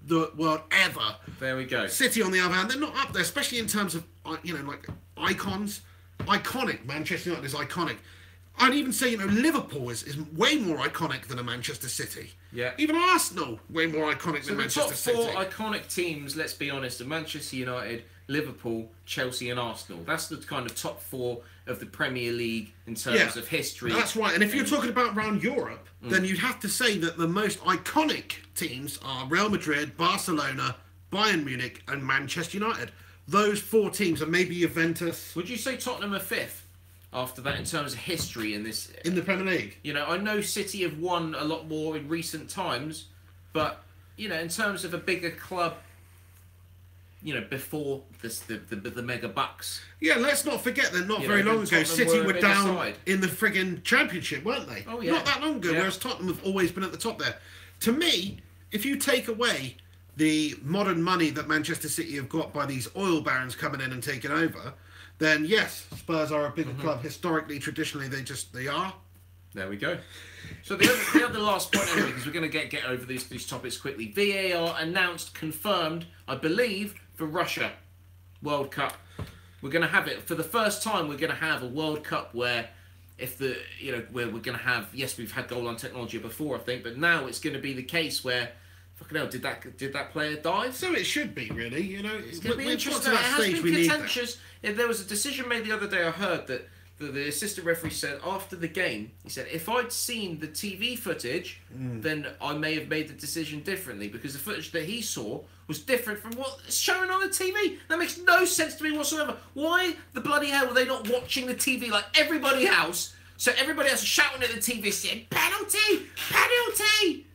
the world ever. There we go. City, on the other hand, they're not up there, especially in terms of, like icons. Iconic. Manchester United is iconic. I'd even say, Liverpool is way more iconic than a Manchester City. Yeah. Even Arsenal, way more iconic than Manchester City. So the top 4 iconic teams, let's be honest, are Manchester United, Liverpool, Chelsea and Arsenal. That's the kind of top 4 of the Premier League in terms of history. That's right. And if you're talking about around Europe, then you'd have to say that the most iconic teams are Real Madrid, Barcelona, Bayern Munich and Manchester United. Those 4 teams, and maybe Juventus. Would you say Tottenham are 5th after that in terms of history in this? In the Premier League? I know City have won a lot more in recent times, but, in terms of a bigger club, before the mega bucks. Yeah, let's not forget that not very long ago, City were down in the friggin' Championship, weren't they? Oh, yeah. Not that long ago, whereas Tottenham have always been at the top there. To me, if you take away the modern money that Manchester City have got by these oil barons coming in and taking over, then yes, Spurs are a bigger club. Historically, traditionally, they are. There we go. So the other last point, anyway, because we're going to get over these topics quickly. VAR announced, confirmed, I believe, for Russia World Cup. We're going to have it for the first time. We're going to have a World Cup where, where we're going to have. Yes, we've had goal line technology before, I think, but now it's going to be the case where. Fucking hell, did that player dive? So it should be, really. It's going to be interesting. It has been contentious. There was a decision made the other day. I heard that the assistant referee said after the game, he said, if I'd seen the TV footage, then I may have made the decision differently because the footage that he saw was different from what's shown on the TV. That makes no sense to me whatsoever. Why the bloody hell were they not watching the TV like everybody else? So everybody else is shouting at the TV saying, penalty! Penalty!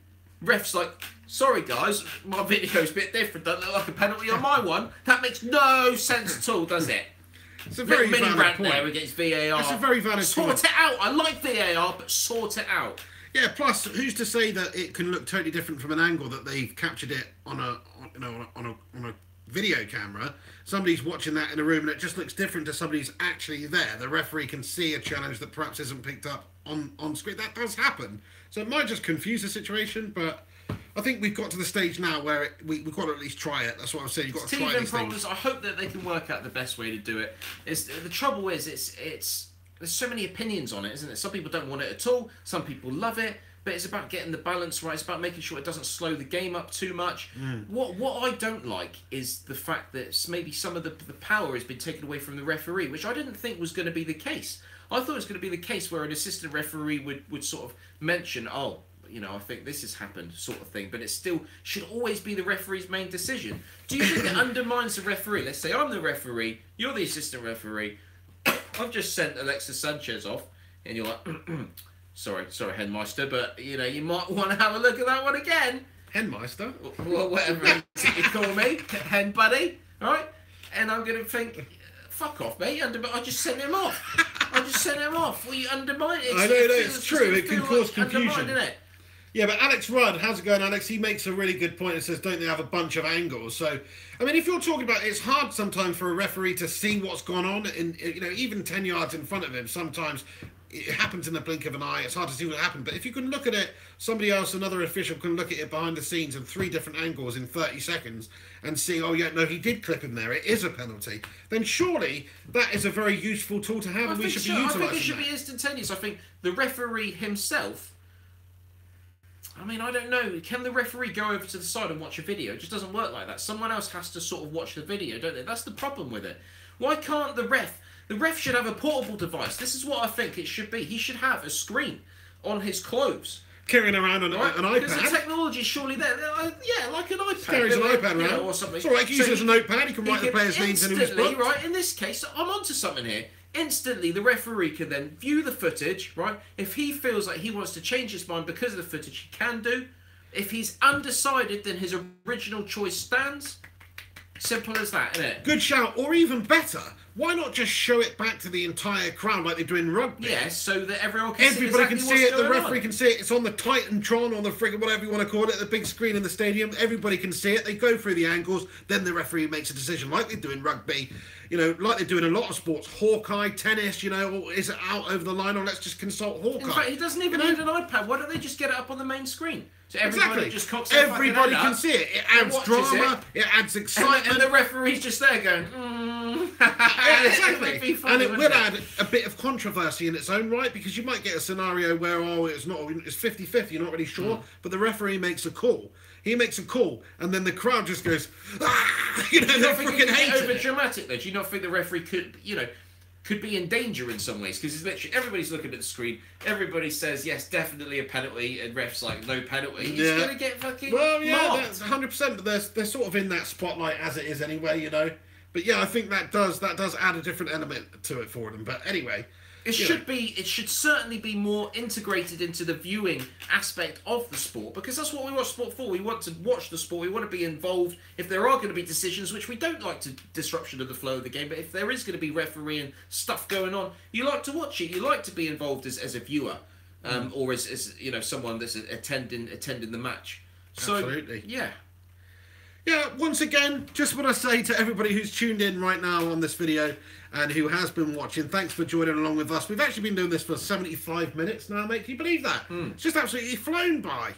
Ref's like, sorry guys, my video's a bit different. Don't look like a penalty on my one. That makes no sense at all, does it? It's a very mini valid rant point. there against VAR. It's a very valid sort point. it out. I like VAR, but sort it out. Yeah. Plus, who's to say that it can look totally different from an angle that they've captured it on a video camera? Somebody's watching that in a room and it just looks different to somebody's actually there. The referee can see a challenge that perhaps isn't picked up on screen. That does happen. So it might just confuse the situation, but I think we've got to the stage now where we've got to at least try it. That's what I'm saying. You've got to try these things. I hope that they can work out the best way to do it. The trouble is, it's there's so many opinions on it, isn't it? Some people don't want it at all. Some people love it. But it's about getting the balance right. It's about making sure it doesn't slow the game up too much. What I don't like is the fact that maybe some of the power has been taken away from the referee, which I didn't think was going to be the case. I thought it was going to be the case where an assistant referee would sort of mention, I think this has happened, sort of thing. But it still should always be the referee's main decision. Do you think it undermines the referee? Let's say I'm the referee, you're the assistant referee. I've just sent Alexis Sanchez off, and you're like, sorry, Henmeister, but you might want to have a look at that one again. Henmeister? Well, whatever you call me, hen buddy, all right? And I'm going to think, fuck off, mate. I just sent him off. Well, you undermine it. I know, it's true. It can cause confusion. Isn't it? Yeah, but Alex Rudd, how's it going, Alex? He makes a really good point and says, don't they have a bunch of angles? So, I mean, if you're talking about it's hard sometimes for a referee to see what's gone on, even 10 yards in front of him, sometimes it happens in the blink of an eye. It's hard to see what happened. But if you can look at it, somebody else, another official can look at it behind the scenes in 3 different angles in 30 seconds and see, oh, yeah, no, he did clip him there. It is a penalty. Then surely that is a very useful tool to have and we should be utilising that. I think it should be instantaneous. I think the referee himself, I don't know. Can the referee go over to the side and watch a video? It just doesn't work like that. Someone else has to sort of watch the video, don't they? That's the problem with it. Why can't the ref... The ref should have a portable device. This is what I think it should be. He should have a screen on his clothes. Carrying around an iPad. Because the technology is surely there. Yeah, like an iPad. Carries an iPad around. Or something. It's all right, he uses a notepad. He can write the players' names in his book. Right, in this case, I'm onto something here. Instantly, the referee can then view the footage, right? If he feels like he wants to change his mind because of the footage, he can do. If he's undecided, then his original choice stands. Simple as that, isn't it? Good shout. Or even better, why not just show it back to the entire crowd like they do in rugby? Yes, so that everyone can see Everybody can see it, the referee on. can see it, it's on the Titantron, on the friggin' whatever you want to call it, the big screen in the stadium, everybody can see it, they go through the angles, then the referee makes a decision like they do in rugby, like they do in a lot of sports, Hawkeye, tennis, or is it out over the line, or let's just consult Hawkeye. In fact, he doesn't even need an iPad, why don't they just get it up on the main screen? So everybody just cocks everybody can see it. It adds drama. It adds excitement. And the referee's just there going, Yeah, exactly. It'd be funny, And it wouldn't will add a bit of controversy in its own right, because you might get a scenario where, it's 50-50, you're not really sure, but the referee makes a call. He makes a call, and then the crowd just goes, ah! You know, Do you they not think freaking it's hate over it. dramatic though? Do you not think the referee could be in danger in some ways? Because it's literally everybody's looking at the screen, everybody says yes, definitely a penalty, and ref's like no penalty. He's gonna get fucking that's mobbed. 100%. But they're sort of in that spotlight as it is anyway, you know. But yeah, I think that does add a different element to it for them. But anyway, It should certainly be more integrated into the viewing aspect of the sport, because that's what we watch sport for. We want to watch the sport. We want to be involved. If there are going to be decisions, which we don't like to disruption of the flow of the game, but if there is going to be refereeing stuff going on, you like to watch it. You like to be involved as a viewer, or as someone that's attending the match. So, absolutely. Yeah. Yeah, once again, just want to say to everybody who's tuned in right now on this video and who has been watching, thanks for joining along with us. We've actually been doing this for 75 minutes now, mate. Can you believe that? It's just absolutely flown by.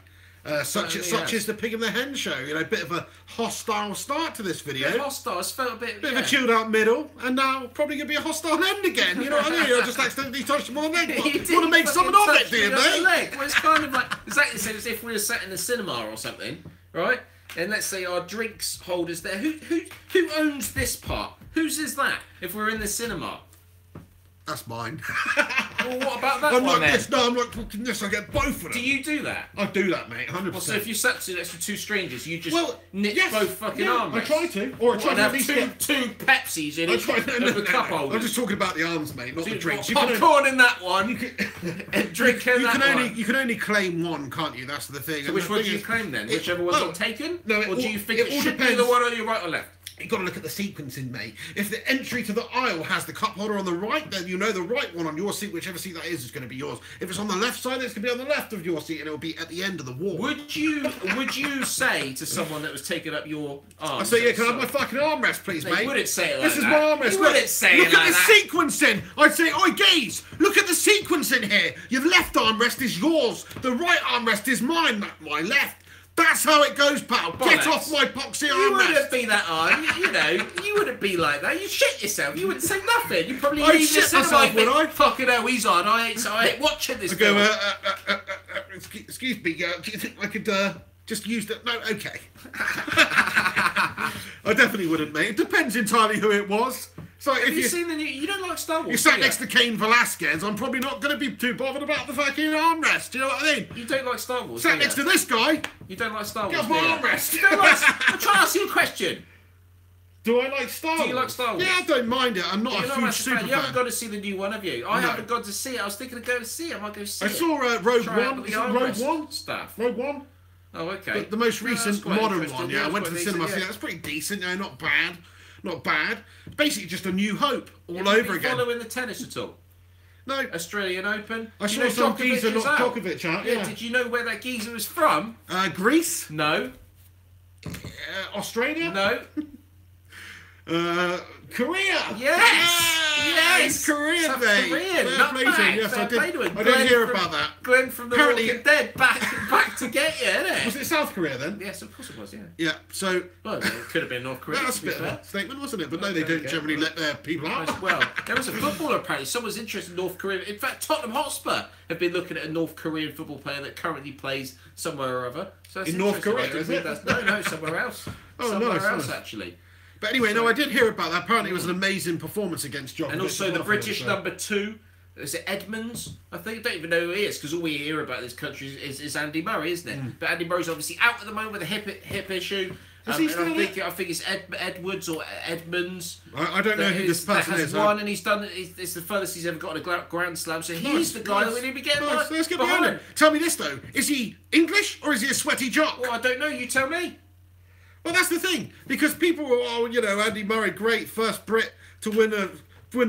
Such is the Pig and the Hen show. You know, a bit of a hostile start to this video. Hostile. It's felt a bit Bit of a chilled out middle, and now probably going to be a hostile end again. You know what I mean? I just accidentally touched my leg. Want to make something of it, do you, mate? Well, it's kind of like exactly the same as if we were sat in a cinema or something, right? And let's say our drinks holders there. Who owns this part? Whose is that? If we're in the cinema. That's mine. Well, what about that I'm one like then? this. No, I'm like fucking this. I get both of them. Do you do that? I do that, mate. 100%. Well, so if you sat next to two strangers, you just nip yes, both fucking arms. I try to. Or I try to have at least two get... Pepsis in each of the cup holders. I'm just talking about the arms, mate, not the drinks. Popcorn in that one, and drink in that one. You can only claim one, can't you? That's the thing. So which one do you claim then? Whichever one's not taken? No, or do you think it should be the one on your right or left? You've got to look at the sequencing, mate. If the entry to the aisle has the cup holder on the right, then you know the right one on your seat, whichever seat that is going to be yours. If it's on the left side, it's going to be on the left of your seat, and it'll be at the end of the wall. Would you say to someone that was taking up your arm? I say, yeah, can I have my fucking armrest, please, mate? You wouldn't say it like that. This is my armrest. You wouldn't say it like that. Look at the sequencing. I'd say, oi, gaze, look at the sequencing here. Your left armrest is yours. The right armrest is mine, my left. That's how it goes, pal. Get off my poxy armrest. You wouldn't be that hard. You wouldn't be like that. You'd shit yourself. You wouldn't say nothing. You'd probably leave shit myself, would I? Fucking hell, he's on. I ain't watching this. I go, excuse me, do you think I could just use that? No, okay. I definitely wouldn't, mate. It depends entirely who it was. So Have you seen the new... You don't like Star Wars, You sat next to Cain Velasquez, I'm probably not going to be too bothered about the fucking armrest. Do you know what I mean? You don't like Star Wars, Sat next to this guy. You don't like Star Wars, Get off my armrest. You don't like... I'm trying to ask you a question. Do I like Star Wars? Do you like Star Wars? Yeah, I don't mind it. I'm not a huge super fan. You haven't gone to see the new one, have you? I haven't gone to see it. I was thinking of going to see it. I might go see it. I saw Rogue Try out One. the Is it Rogue armrest One? Stuff. Rogue One? Oh, okay. The most recent quite modern interesting. one, yeah. I went to the cinema. Yeah. Yeah, it's pretty decent. Yeah, not bad. Not bad. Basically, just a new hope all Have over you been again. following the tennis at all? No. Australian Open. I Do you saw know some Djokovic geezer is knock out? Djokovic out. Yeah. Did you know where that geezer was from? Greece. No. Australia. No. Korea. Yes. It's Korean, South mate. Korean. Fair Not play to him. bad. Yes, Fair I play to him. did. I did hear about that. Glenn from The Apparently- Walking Dead back to get you, isn't Was it? it South Korea then? Yes, of course it was. Yeah. Yeah. So Well, it could have been North Korea. that's a to be bit of fair. a statement, wasn't it? But no, they Okay, don't generally let their people out. Well, there was a footballer apparently. Someone's interested in North Korea. In fact, Tottenham Hotspur have been looking at a North Korean football player that currently plays somewhere or other. So that's In North interesting. Korea, I didn't is think it? that's- No, somewhere else. Oh, somewhere nice, else, nice. actually. But anyway, no, I did hear about that. Apparently, it was an amazing performance against Djokovic. And also the Well, British so- number 2. Is it Edmonds? I think I don't even know who he is because all we hear about this country is Andy Murray, isn't it? But Andy Murray's obviously out at the moment with a hip issue. Is he And still I think it's Edwards or Edmonds. I don't know who this person that is. has won, and he's done. It's the furthest he's ever got in a Grand Slam. So he's the guy that we need to be getting Nice. Let's get behind him. Tell me this though: is he English or is he a sweaty jock? Well, I don't know. You tell me. Well, that's the thing, because people were, Andy Murray, great, first Brit to win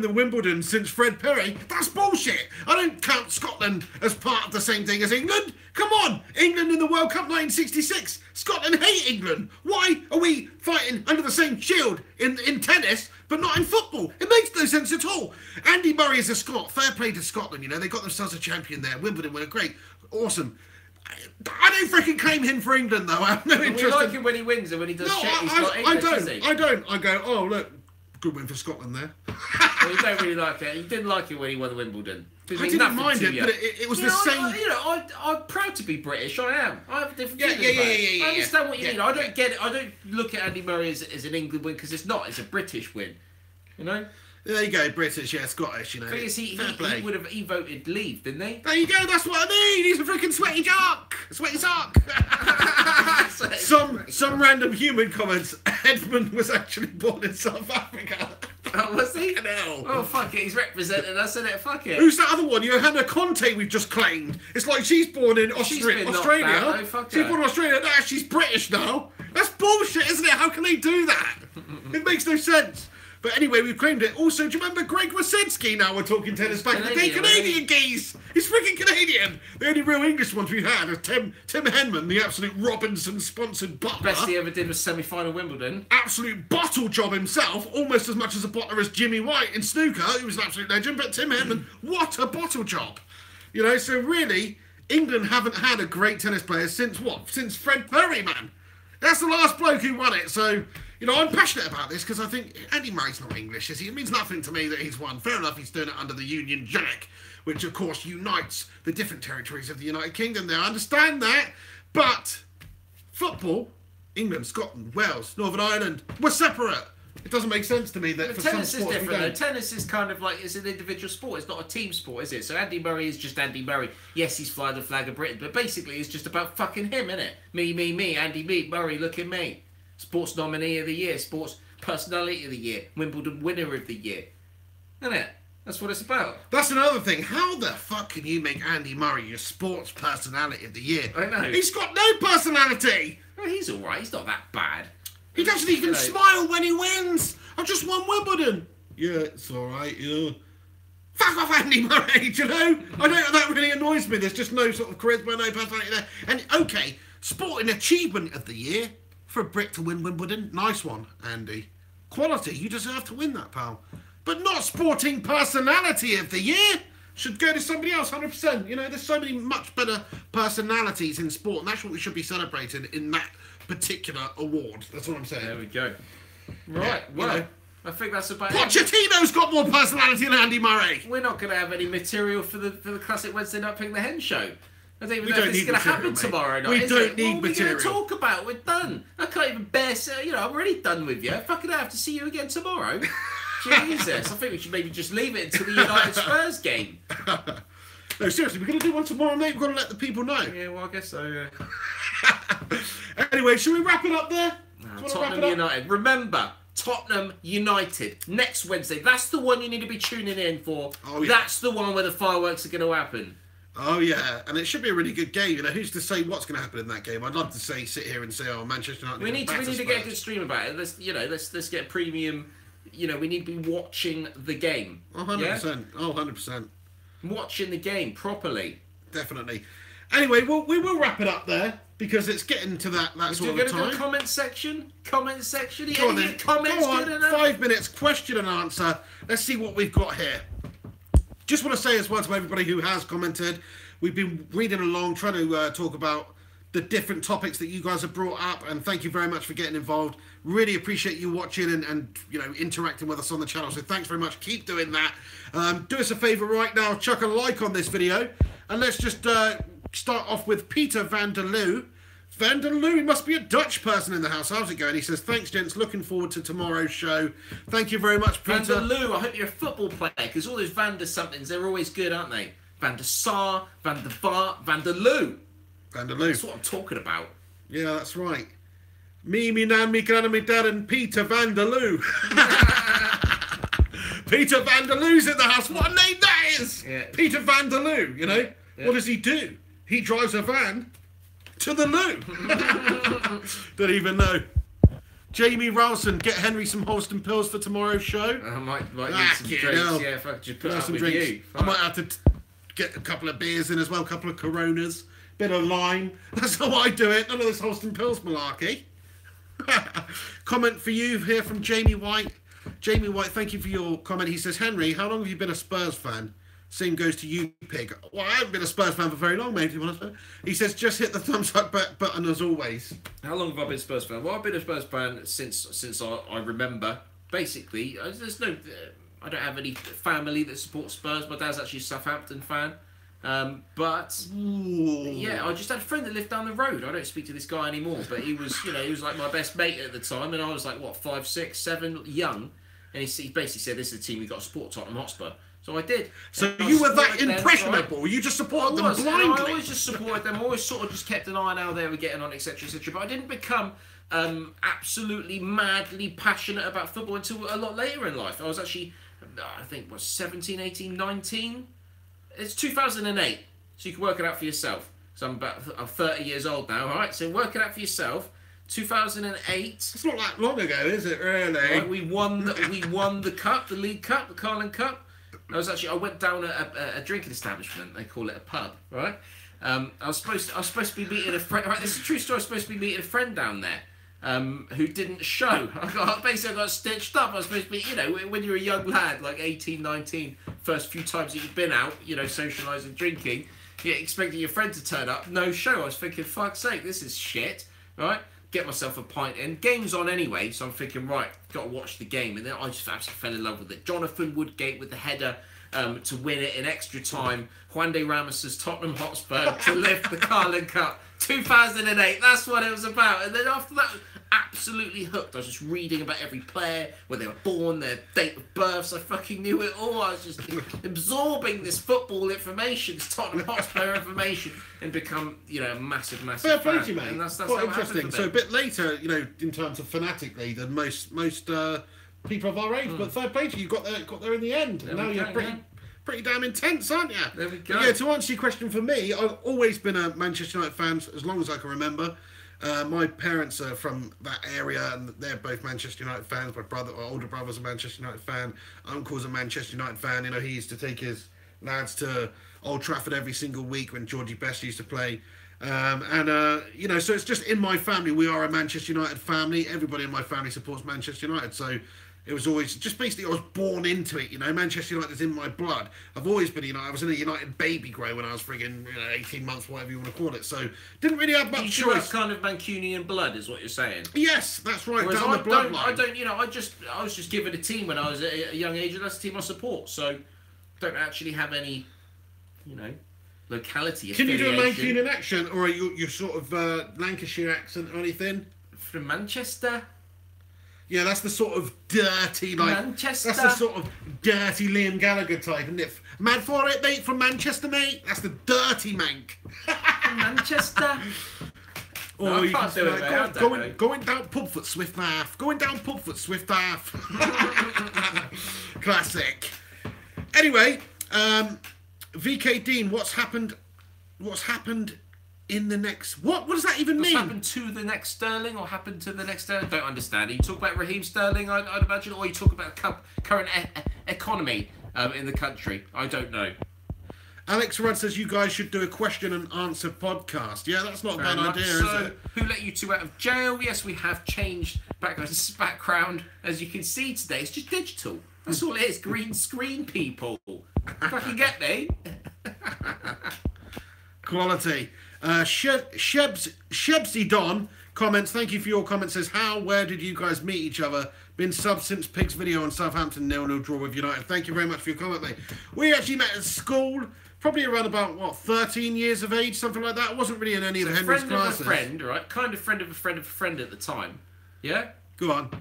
the Wimbledon since Fred Perry. That's bullshit. I don't count Scotland as part of the same thing as England. Come on, England in the World Cup 1966. Scotland hate England. Why are we fighting under the same shield in tennis, but not in football? It makes no sense at all. Andy Murray is a Scot. Fair play to Scotland, they got themselves a champion there. Wimbledon were great, awesome. I don't freaking claim him for England, though. I have no interest. We like him when he wins and when he does shit. He's not English, is he? I don't. I go, oh, look, Good win for Scotland there. Well, you don't really like it. You didn't like it when he won the Wimbledon. I didn't mind it, but it was the same. I'm proud to be British. I am. I have a different feeling yeah, about it. yeah, I understand what you mean. I don't get it. I don't look at Andy Murray as an England win because it's not. It's a British win. You know. There you go, British, yeah, Scottish, you know. Thing is, he voted leave, didn't he? There you go, that's what I mean. He's a freaking sweaty jock, a sweaty sock. some random human comments. Edmund was actually born in South Africa. Oh, was he? No. Oh, fuck it, he's representing us, isn't it? Fuck it. Who's that other one? Johanna Conte we've just claimed. It's like she's born in Australia. No, fuck She's her. born in Australia. Now she's British now. That's bullshit, isn't it? How can they do that? It makes no sense. But anyway, we've claimed it. Also, do you remember Greg Rosensky? Now we're talking tennis back in the day. Canadian geese. He's freaking Canadian. The only real English ones we had are Tim Henman, the absolute Robinson-sponsored butler. Best he ever did was semi-final Wimbledon. Absolute bottle job himself, almost as much as a bottler as Jimmy White in snooker, who was an absolute legend. But Tim Henman, what a bottle job. You know, so really, England haven't had a great tennis player since what? Since Fred Perry, man. That's the last bloke who won it, so... You know, I'm passionate about this because I think Andy Murray's not English, is he? It means nothing to me that he's won. Fair enough, he's doing it under the Union Jack, which of course unites the different territories of the United Kingdom there. I understand that, but football, England, Scotland, Wales, Northern Ireland, we're separate. It doesn't make sense to me that for tennis some is sports different though. Tennis is kind of like, it's an individual sport. It's not a team sport, is it? So Andy Murray is just Andy Murray. Yes, he's flying the flag of Britain, but basically it's just about fucking him, isn't it? Me, Andy, me, Murray, look at me. Sports nominee of the year, sports personality of the year, Wimbledon winner of the year. Isn't it? That's what it's about. That's another thing. How the fuck can you make Andy Murray your sports personality of the year? I know. He's got no personality. Well, he's alright. He's not that bad. He doesn't even smile when he wins. I've just won Wimbledon. Yeah, it's alright, yeah. Fuck off, Andy Murray, do you know? That really annoys me. There's just no sort of charisma, no personality there. And, okay, sporting achievement of the year. For a Brit to win Wimbledon, nice one, Andy. Quality, you deserve to win that, pal. But not sporting personality of the year. Should go to somebody else, 100%. You know, there's so many much better personalities in sport, and that's what we should be celebrating in that particular award. That's what I'm saying. There we go. Right, yeah, well, you know. I think that's about it. Pochettino's got more personality than Andy Murray. We're not going to have any material for the classic Wednesday Night Picking the Hen show. I don't even know if it's going to happen tomorrow night. We don't need material. What are we going to talk about? We're done. I can't even bear... You know, I'm already done with you. Fucking I have to see you again tomorrow. Jesus. I think we should maybe just leave it until the United Spurs game. No, seriously, we're going to do one tomorrow, mate. We've got to let the people know. Yeah, well, I guess so, yeah. Anyway, should we wrap it up there? Tottenham United. Remember, Tottenham United. Next Wednesday. That's the one you need to be tuning in for. Oh, yeah. That's the one where the fireworks are going to happen. Oh, yeah, and it should be a really good game. You know, who's to say what's going to happen in that game? I'd love to sit here and say, oh, Manchester United... We need to get a good stream about it. Let's get premium... You know, we need to be watching the game. Oh, 100%. Yeah? Oh, 100%. Watching the game properly. Definitely. Anyway, we will wrap it up there, because it's getting to that sort of time. We're going to do a comment section? Comment section? Go on, then. Comments Go on, good enough? 5 minutes, question and answer. Let's see what we've got here. Just want to say as well to everybody who has commented, we've been reading along, trying to talk about the different topics that you guys have brought up, and thank you very much for getting involved. Really appreciate you watching and you know, interacting with us on the channel, so thanks very much. Keep doing that. Do us a favour right now, chuck a like on this video, and let's just start off with Peter van der Loo. Van der Loo, he must be a Dutch person in the house. How's it going? He says, thanks, gents. Looking forward to tomorrow's show. Thank you very much, Peter. Van der Loo, I hope you're a football player, because all those Van der somethings, they're always good, aren't they? Van der Sar, Van der Vaart, Van der Loo. Van der Loo. That's what I'm talking about. Yeah, that's right. Me, nan, me gran, me dad, and Peter van der Loo. Peter van der Loo's in the house. What a name that is! Yeah. Peter van der Loo, you know? Yeah. What does he do? He drives a van to the loo. Don't even know. Jamie Ralston, get Henry some Holston pills for tomorrow's show. I might need some drinks. Yeah, if I could just put up some with drinks. you. I might have to get a couple of beers in as well, a couple of Coronas, bit of lime. That's how I do it. None of this Holston pills malarkey. Comment for you here from Jamie White. Jamie White, thank you for your comment. He says, Henry, how long have you been a Spurs fan? Same goes to you, Pig. Well, I haven't been a Spurs fan for very long, mate, to be honest. He says, just hit the thumbs up button as always. How long have I been a Spurs fan? Well, I've been a Spurs fan since I remember. basically, there's no. I don't have any family that supports Spurs. My dad's actually a Southampton fan. But yeah, I just had a friend that lived down the road. I don't speak to this guy anymore, but he was, he was like my best mate at the time, and I was like, what, 5, 6, 7, young, and he basically said, "This is the team we got to support, Tottenham Hotspur." So I did. So you were that impressionable? Right? You just supported them blindly? I always just supported them. I always sort of just kept an eye on how they were getting on, etc., etc. But I didn't become absolutely madly passionate about football until a lot later in life. I was actually, I think, 17, 18, 19. It's 2008, so you can work it out for yourself. So I'm 30 years old now, all right? So work it out for yourself. 2008. It's not that long ago, is it? Really? Right, we won the cup, the League Cup, the Carling Cup. I went down a drinking establishment. They call it a pub, right? I was supposed to be meeting a friend. Right, this is a true story. I was supposed to be meeting a friend down there. Who didn't show. I got stitched up. I was supposed to be, when you're a young lad, like 18, 19, first few times that you've been out, socialising, drinking, you're expecting your friend to turn up. No show. I was thinking, fuck's sake, this is shit, right? Get myself a pint in. Game's on anyway, so I'm thinking, right, got to watch the game. And then I just absolutely fell in love with it. Jonathan Woodgate with the header to win it in extra time. Juan de Ramos's Tottenham Hotspur to lift the Carling Cup. 2008, that's what it was about. And then after that, absolutely hooked. I was just reading about every player, where they were born, their date of births. I fucking knew it all. I was just absorbing this football information, this Tottenham Hotspur information, and become, a massive Fair fan. Play, mate. And that's quite interesting. So a bit later, in terms of fanatically than most people of our age, but fair play to you. Got there in the end. And now you're pretty damn intense, aren't you? There we go. But yeah, to answer your question, for me, I've always been a Manchester United fan as long as I can remember. My parents are from that area, and they're both Manchester United fans. My older brother's a Manchester United fan. Uncle's a Manchester United fan. He used to take his lads to Old Trafford every single week when Georgie Best used to play. So it's just in my family. We are a Manchester United family. Everybody in my family supports Manchester United. So it was always just basically I was born into it. Manchester United is in my blood. I've always been, I was in a United baby grey when I was frigging 18 months, whatever you want to call it. So didn't really have much choice. Have kind of Mancunian blood, is what you're saying. Yes, that's right. Whereas down the bloodline. I was just given a team when I was at a young age, and that's the team I support. So don't actually have any, locality. Can you do a Mancunian accent, or are you sort of Lancashire accent or anything? From Manchester. Yeah, that's the sort of dirty, Manchester. That's the sort of dirty Liam Gallagher type, isn't it? Mad for it, mate, from Manchester, mate. That's the dirty mank. Manchester. Or you can say, going down Pubfoot, Swift Half. Going down Pubfoot, Swift Half. Classic. Anyway, VK Dean, what's happened in the next... What does that even mean? What's happened to the next Sterling, or happened to the next Sterling? Don't understand. Are you talk about Raheem Sterling, I'd imagine, or you talk about current economy in the country? I don't know. Alex Rudd says you guys should do a question and answer podcast. Yeah, that's not a bad idea, is it? Who let you two out of jail? Yes, we have changed background. As you can see today, it's just digital. That's all it is. Green screen, people. Fucking get me. Quality. Shebsy Don comments, thank you for your comment, says, where did you guys meet each other? Been sub since Pig's video on Southampton 0-0 draw with United. Thank you very much for your comment, mate. We actually met at school, probably around about, 13 years of age, something like that. I wasn't really in any of the Henry's classes. Friend of a friend, right? Kind of friend of a friend of a friend at the time. Yeah? Go on.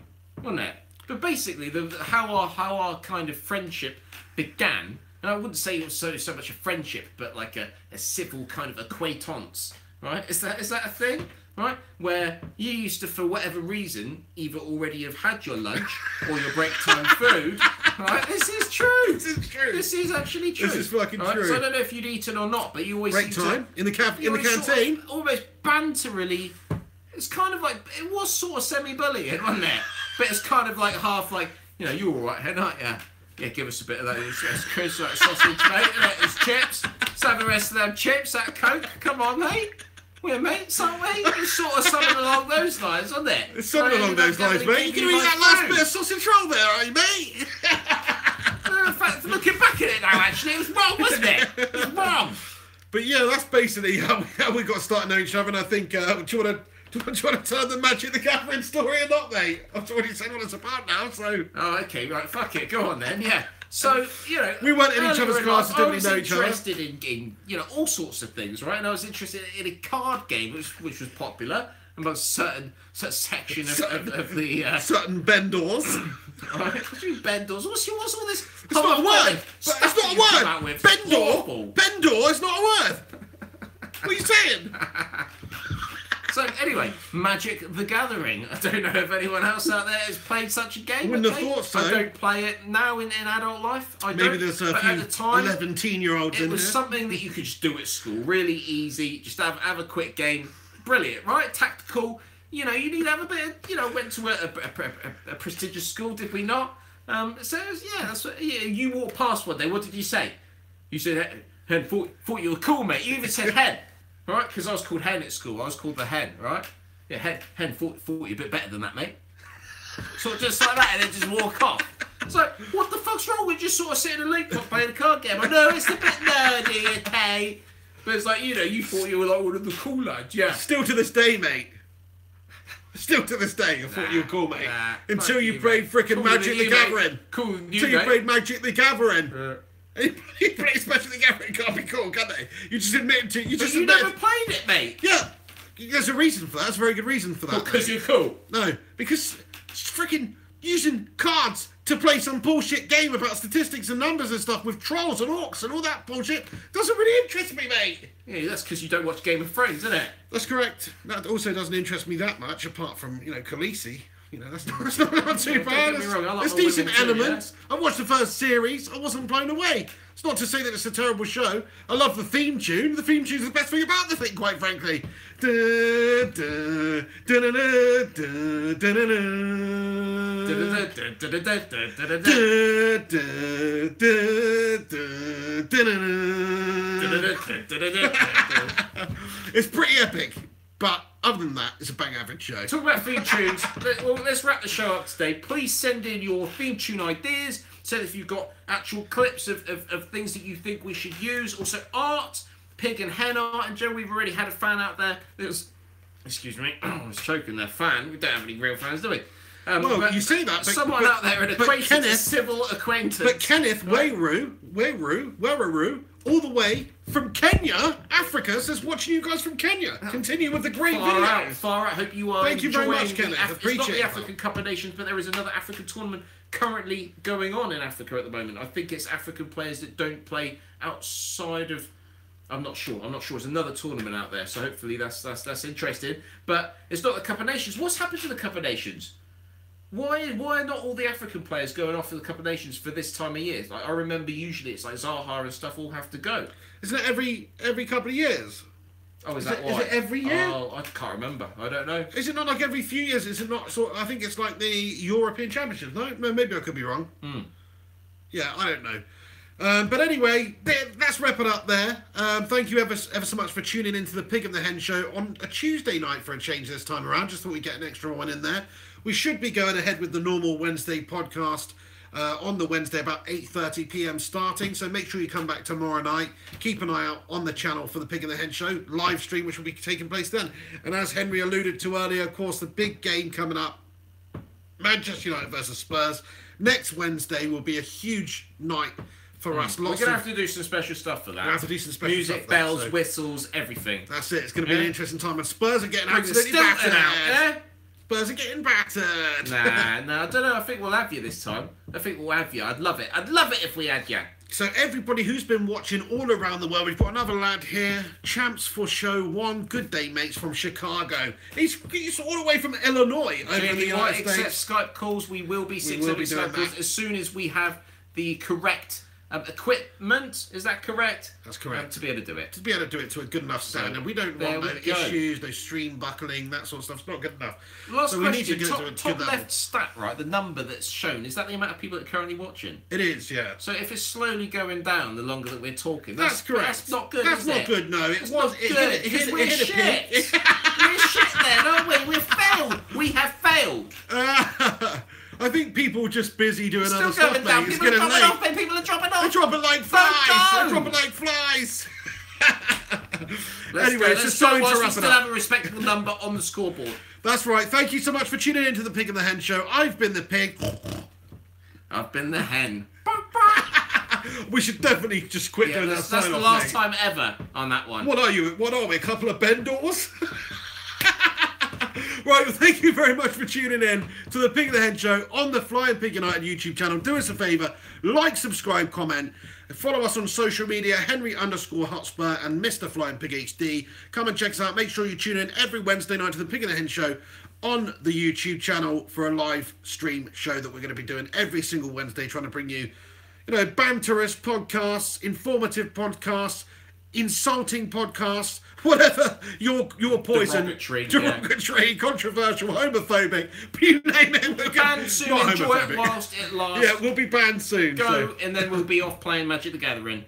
Wasn't it? But basically, how our kind of friendship began... And I wouldn't say it was so much a friendship, but like a civil kind of acquaintance, right? Is that a thing, right? Where you used to, for whatever reason, either already have had your lunch or your break time food, right? This is true. This is true. This is actually true. This is fucking true. So I don't know if you'd eaten or not, but you always break time in the canteen. Sort of, almost banterily. It's kind of like it was sort of semi-bullying, wasn't it? But it's kind of like half like you're all right, aren't you? Yeah, give us a bit of that. It's Chris, like sausage, mate. It's chips. Let's have the rest of them chips. That Coke. Come on, mate. We're mates, aren't we? It's sort of something along those lines, isn't it? It's something along those lines, mate. You can eat that last bit of sausage roll there, are you, mate? In fact, looking back at it now, actually, it was wrong, wasn't it? It was wrong. But yeah, that's basically how we got started knowing each other. And I think, do you want to Do you want to turn the Magic the Gathering story or not, mate? I've already said what it's about now, so... Oh, okay, right, fuck it, go on then, yeah. So, we weren't in each other's classes, didn't we know each other? I was interested in all sorts of things, right? And I was interested in a card game, which was popular among certain section of the... certain vendors. Right? What do you mean vendors? What's all this... It's not a word! It's not a word! Bendor! Bendor is not a word! What are you saying? So anyway, Magic the Gathering. I don't know if anyone else out there has played such a game. I wouldn't have thought so. I don't play it now in adult life. Maybe there's a few 11, 10-year-olds in it was something that you could just do at school. Really easy. Just have a quick game. Brilliant, right? Tactical. You need to have a bit of, went to a prestigious school, did we not? So, that's what, you walked past one day. What did you say? You said, Hen, thought you were cool, mate. You even said Hen. Right, because I was called Hen at school. I was called the Hen, right? Yeah, Hen thought you a bit better than that, mate. Sort of just like that, and then just walk off. It's like, what the fuck's wrong with just sort of sitting in a lake playing a card game? I know it's a bit nerdy, okay? But it's like, you thought you were like one of the cool lads, yeah. Still to this day, mate. Still to this day, I thought you were cool, mate. Until you played frickin' Magic the Gathering. Cool, until you played Magic the Gathering. You play Magic the Gathering, can't be cool, can they? You just admit to you just. But you never played it, mate. Yeah, there's a reason for that. There's a very good reason for that. Because you're cool. No, because it's freaking using cards to play some bullshit game about statistics and numbers and stuff with trolls and orcs and all that bullshit doesn't really interest me, mate. Yeah, that's because you don't watch Game of Thrones, isn't it? That's correct. That also doesn't interest me that much, apart from Khaleesi. That's not too bad. There's decent elements. I watched the first series. I wasn't blown away. It's not to say that it's a terrible show. I love the theme tune. The theme tune's the best thing about the thing, quite frankly. It's pretty epic, but other than that, it's a bang average show. Talk about theme tunes. Let's wrap the show up today. Please send in your theme tune ideas. Send if you've got actual clips of things that you think we should use. Also art, pig and hen art. And Joe, we've already had a fan out there that was, excuse me, I was choking there, fan. We don't have any real fans, do we? Well, you say that, but someone out there, an acquaintance, a civil acquaintance. But Kenneth Weru, all the way from Kenya, Africa, says watching you guys from Kenya. Continue with the great video. Far out. Hope you are. Thank you very much, Kenneth. It's not the African Cup of Nations, but there is another African tournament currently going on in Africa at the moment. I think it's African players that don't play outside of. I'm not sure. There's another tournament out there, so hopefully that's interesting. But it's not the Cup of Nations. What's happened to the Cup of Nations? Why are not all the African players going off to the Cup of Nations for this time of year? Like I remember, usually it's like Zaha and stuff all have to go. Isn't it every couple of years? Oh, is that why? Is it every year? Oh, I can't remember. I don't know. Is it not like every few years? Is it not I think it's like the European Championships. No, maybe I could be wrong. Yeah, I don't know. But anyway, let's wrap it up there. Thank you ever so much for tuning into the Pig and the Hen show on a Tuesday night for a change this time around. Just thought we'd get an extra one in there. We should be going ahead with the normal Wednesday podcast on the Wednesday about 8:30 p.m. starting. So make sure you come back tomorrow night. Keep an eye out on the channel for the Pig and the Hen show live stream, which will be taking place then. And as Henry alluded to earlier, of course, the big game coming up, Manchester United versus Spurs. Next Wednesday will be a huge night for us. We're going to have to do some special stuff for that. We're going to have to do some special music, stuff bells, whistles, everything. That's it. It's going to be an interesting time. And Spurs are getting absolutely battered out. Yeah? Spurs are getting battered. Nah, I don't know. I think we'll have you this time. I'd love it. I'd love it if we had you. So everybody who's been watching all around the world, we've got another lad here, Champs for Show 1. Good day, mates, from Chicago. He's all the way from Illinois over in the United States. Accept Skype calls. We will be accepting Skype calls as soon as we have the correct equipment. Is that correct? That's correct. To be able to do it. To be able to do it to a good enough standard. We don't want no issues, no stream buckling, that sort of stuff. It's not good enough. Last question. We need to get to a top left stat, right? The number that's shown, is that the amount of people that are currently watching? It is, yeah. So if it's slowly going down the longer that we're talking, that's correct. That's not good. That's not good. No, it was. It hit a peak. We're shit then, aren't we? We've failed. We have failed. I think people are just busy doing it's other still stuff, down. mate. People are dropping off, mate. People are dropping off. They're dropping like flies. They're dropping like flies. Anyway, it's just time to wrap it still up. have a respectable number on the scoreboard. That's right. Thank you so much for tuning in to the Pig and the Hen Show. I've been the pig. I've been the hen. We should definitely just quit doing that That's sign-off, the last mate. time ever on that one. What are you? What are we? A couple of Bendors? Right, well, thank you very much for tuning in to the Pig and the Hen Show on the Flying Pig United YouTube channel. Do us a favour, like, subscribe, comment, follow us on social media, Henry_Hotspur and Mr. Flying Pig HD. Come and check us out. Make sure you tune in every Wednesday night to the Pig and the Hen Show on the YouTube channel for a live stream show that we're going to be doing every single Wednesday, trying to bring you, banterous podcasts, informative podcasts, insulting podcasts, whatever your poison, derogatory, controversial, homophobic, you name it. We're banned soon. Not Enjoy homophobic. it whilst it lasts. Yeah, we'll be banned soon. Go, and then we'll be off playing Magic the Gathering.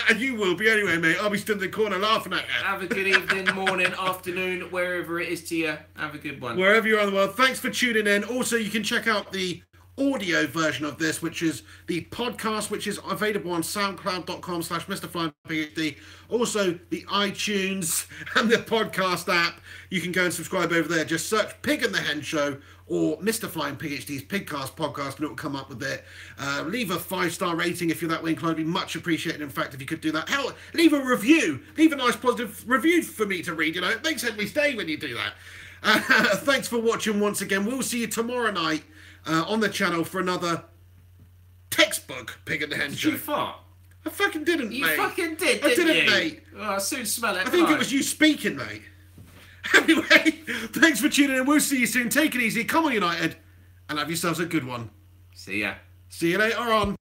And you will be anyway, mate. I'll be stood in the corner laughing at you. Have a good evening, morning, afternoon, wherever it is to you. Have a good one. Wherever you are in the world. Thanks for tuning in. Also, you can check out the audio version of this, which is the podcast, which is available on soundcloud.com/MrFlyingPigHD. Also, the iTunes and the podcast app. You can go and subscribe over there. Just search Pig and the Hen Show or Mr. Flying PhD's Pigcast podcast, and it will come up with it. Leave a 5-star rating if you're that way inclined. It'd be much appreciated, in fact, if you could do that. Hell, leave a review. Leave a nice positive review for me to read. It makes Henry's day when you do that. Thanks for watching once again. We'll see you tomorrow night on the channel for another textbook Pig and the Hen Show. Did you fart? I fucking didn't, mate. You fucking did, I didn't, you? mate. Oh, I'll soon smell it. I think it was you speaking, mate. Anyway, thanks for tuning in. We'll see you soon. Take it easy. Come on, United. And have yourselves a good one. See ya. See you later on.